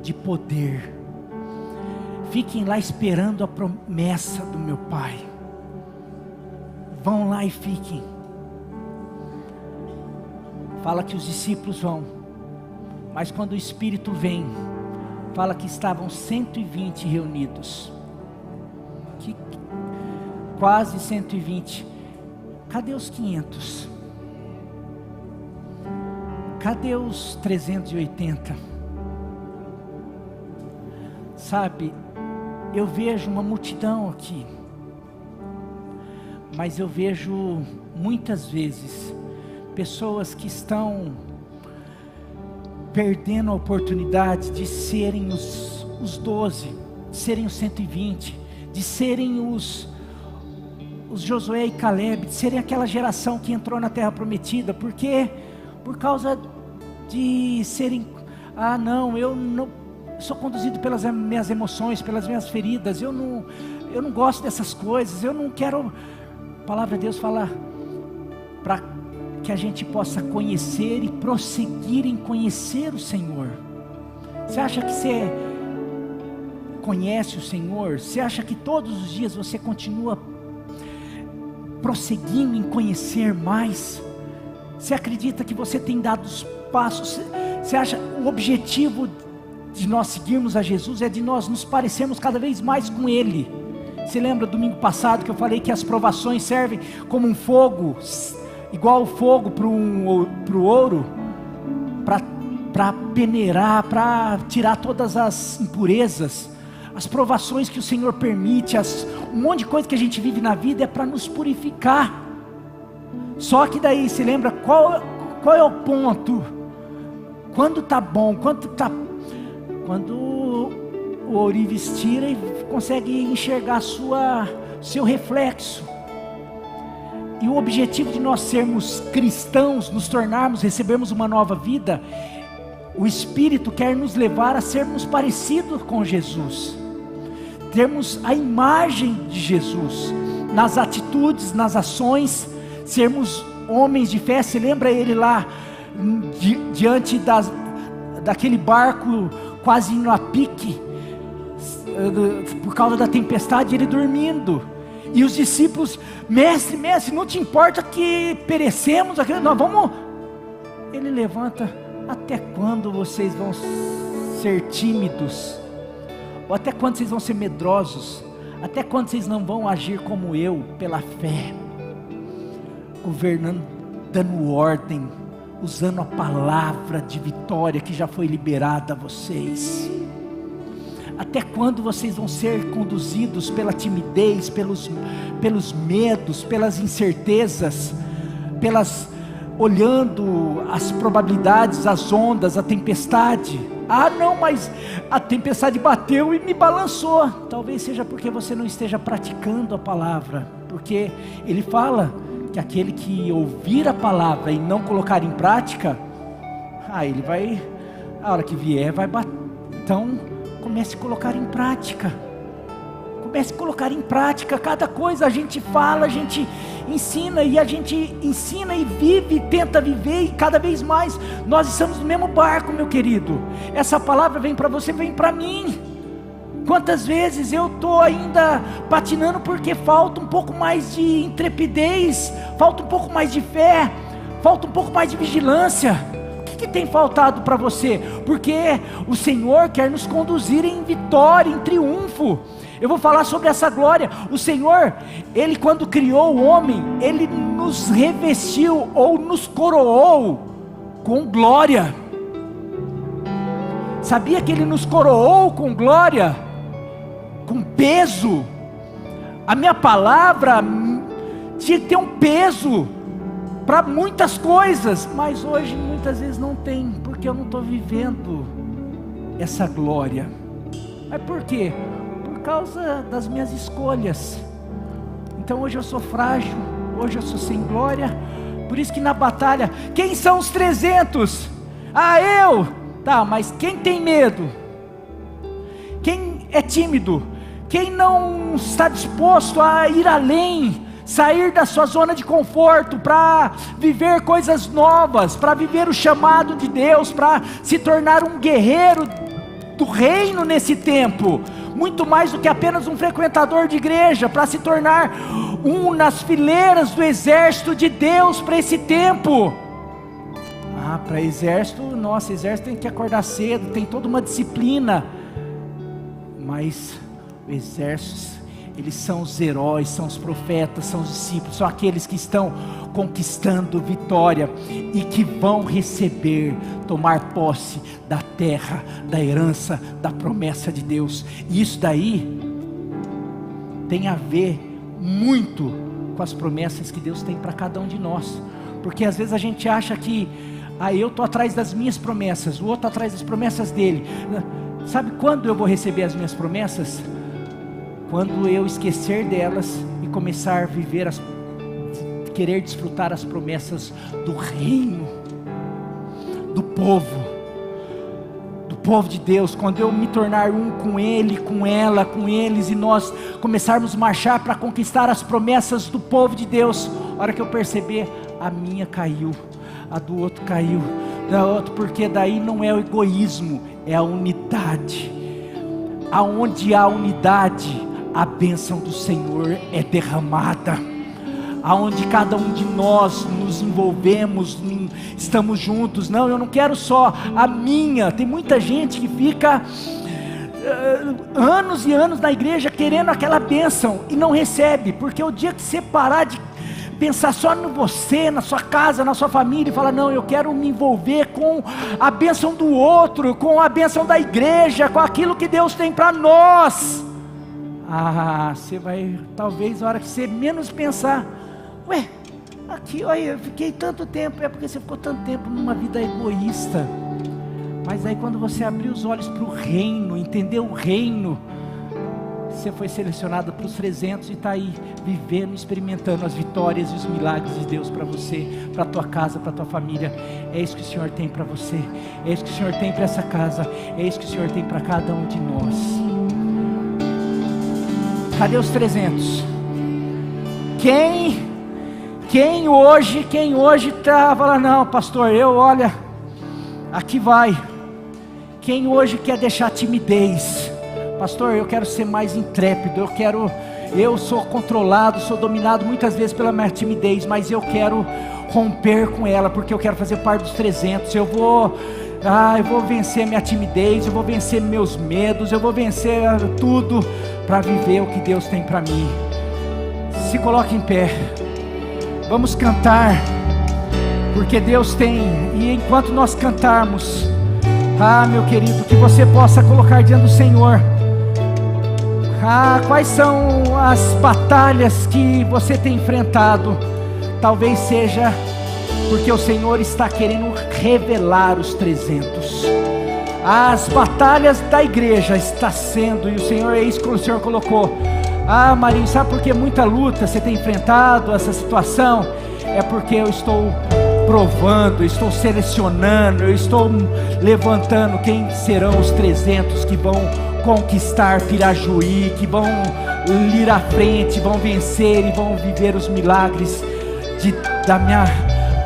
de poder. Fiquem lá esperando a promessa do meu Pai. Vão lá e fiquem. Fala que os discípulos vão, mas quando o Espírito vem, fala que estavam 120 reunidos. Quase 120. Cadê os 500? Cadê os 380? Sabe, eu vejo uma multidão aqui, mas eu vejo muitas vezes pessoas que estão perdendo a oportunidade de serem os 12, de serem os 120, de serem os Josué e Caleb, de serem aquela geração que entrou na terra prometida, porque por causa de serem, eu não sou conduzido pelas minhas emoções, pelas minhas feridas, eu não gosto dessas coisas, eu não quero. A palavra de Deus fala para que a gente possa conhecer e prosseguir em conhecer o Senhor. Você acha que você conhece o Senhor? Você acha que todos os dias você continua prosseguindo em conhecer mais? Você acredita que você tem dado os passos? Você acha o objetivo de nós seguirmos a Jesus é de nós nos parecermos cada vez mais com Ele? Você lembra domingo passado que eu falei que as provações servem como um fogo, igual o fogo para o ouro, para peneirar, para tirar todas as impurezas. As provações que o Senhor permite, um monte de coisa que a gente vive na vida é para nos purificar. Só que daí, você lembra qual é o ponto? Quando está bom, quando o ourives tira e consegue enxergar seu reflexo. E o objetivo de nós sermos cristãos, nos tornarmos, recebermos uma nova vida, o Espírito quer nos levar a sermos parecidos com Jesus, termos a imagem de Jesus, nas atitudes, nas ações, sermos homens de fé. Se lembra ele lá, diante daquele barco, quase indo a pique, por causa da tempestade, ele dormindo, e os discípulos, mestre, não te importa que perecemos, nós vamos. Ele levanta, até quando vocês vão ser tímidos? Ou até quando vocês vão ser medrosos? Até quando vocês não vão agir como eu, pela fé, governando, dando ordem, usando a palavra de vitória que já foi liberada a vocês? Até quando vocês vão ser conduzidos pela timidez, pelos medos, pelas incertezas, olhando as probabilidades, as ondas, a tempestade? Não, mas a tempestade bateu e me balançou. Talvez seja porque você não esteja praticando a palavra, porque ele fala que aquele que ouvir a palavra e não colocar em prática, ele vai, a hora que vier vai bater. Então comece a colocar em prática, cada coisa a gente fala, a gente ensina, e a gente ensina e vive, tenta viver, e cada vez mais, nós estamos no mesmo barco, meu querido. Essa palavra vem para você, vem para mim. Quantas vezes eu estou ainda patinando porque falta um pouco mais de intrepidez, falta um pouco mais de fé, falta um pouco mais de vigilância. O que tem faltado para você? Porque o Senhor quer nos conduzir em vitória, em triunfo. Eu vou falar sobre essa glória. O Senhor, Ele quando criou o homem, Ele nos revestiu ou nos coroou com glória. Sabia que Ele nos coroou com glória? Com peso. A minha palavra tinha que ter um peso para muitas coisas, mas hoje muitas vezes não tem, porque eu não estou vivendo essa glória. Mas por quê? Por causa das minhas escolhas. Então hoje eu sou frágil, hoje eu sou sem glória. Por isso que na batalha, quem são os 300? Ah, eu! Tá, mas quem tem medo? Quem é tímido? Quem não está disposto a ir além? Sair da sua zona de conforto para viver coisas novas, para viver o chamado de Deus, para se tornar um guerreiro do reino nesse tempo, muito mais do que apenas um frequentador de igreja, para se tornar um nas fileiras do exército de Deus para esse tempo. Para exército, nossa, exército tem que acordar cedo, tem toda uma disciplina, mas o exército, eles são os heróis, são os profetas, são os discípulos, são aqueles que estão conquistando vitória e que vão receber, tomar posse da terra, da herança, da promessa de Deus. E isso daí tem a ver muito com as promessas que Deus tem para cada um de nós, porque às vezes a gente acha que eu estou atrás das minhas promessas, o outro atrás das promessas dele. Sabe quando eu vou receber as minhas promessas? Quando eu esquecer delas e começar a viver, querer desfrutar as promessas do reino, do povo de Deus. Quando eu me tornar um com Ele, com ela, com eles, e nós começarmos a marchar para conquistar as promessas do povo de Deus. A hora que eu perceber, a minha caiu, a do outro caiu, da outra, porque daí não é o egoísmo, é a unidade. Aonde há unidade, a bênção do Senhor é derramada. Aonde cada um de nós nos envolvemos, estamos juntos. Não, eu não quero só a minha. Tem muita gente que fica anos e anos na igreja querendo aquela bênção e não recebe, porque o dia que você parar de pensar só no você, na sua casa, na sua família, e falar, não, eu quero me envolver com a bênção do outro, com a bênção da igreja, com aquilo que Deus tem para nós. Você vai, talvez a hora que você menos pensar, aqui, olha, eu fiquei tanto tempo, é porque você ficou tanto tempo numa vida egoísta. Mas aí quando você abrir os olhos para o reino, entender o reino, você foi selecionado para os 300 e está aí, vivendo, experimentando as vitórias e os milagres de Deus para você, para a tua casa, para a tua família. É isso que o Senhor tem para você, é isso que o Senhor tem para essa casa, é isso que o Senhor tem para cada um de nós. Cadê os 300? Quem hoje está falando, não pastor, olha, aqui vai. Quem hoje quer deixar timidez? Pastor, eu quero ser mais intrépido, eu sou controlado, sou dominado muitas vezes pela minha timidez, mas eu quero romper com ela, porque eu quero fazer parte dos 300, eu vou vencer minha timidez, eu vou vencer meus medos, eu vou vencer tudo, para viver o que Deus tem para mim. Se coloque em pé, vamos cantar, porque Deus tem, e enquanto nós cantarmos, meu querido, que você possa colocar diante do Senhor, quais são as batalhas que você tem enfrentado? Talvez seja porque o Senhor está querendo revelar os 300. As batalhas da igreja está sendo, e o Senhor, é isso que o Senhor colocou. Marinho, sabe por que muita luta você tem enfrentado essa situação? É porque eu estou provando, eu estou selecionando, eu estou levantando quem serão os 300 que vão conquistar Pirajuí, que vão ir à frente, vão vencer e vão viver os milagres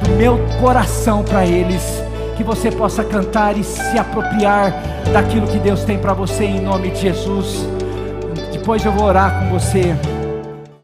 do meu coração para eles. Que você possa cantar e se apropriar daquilo que Deus tem para você, em nome de Jesus. Depois eu vou orar com você.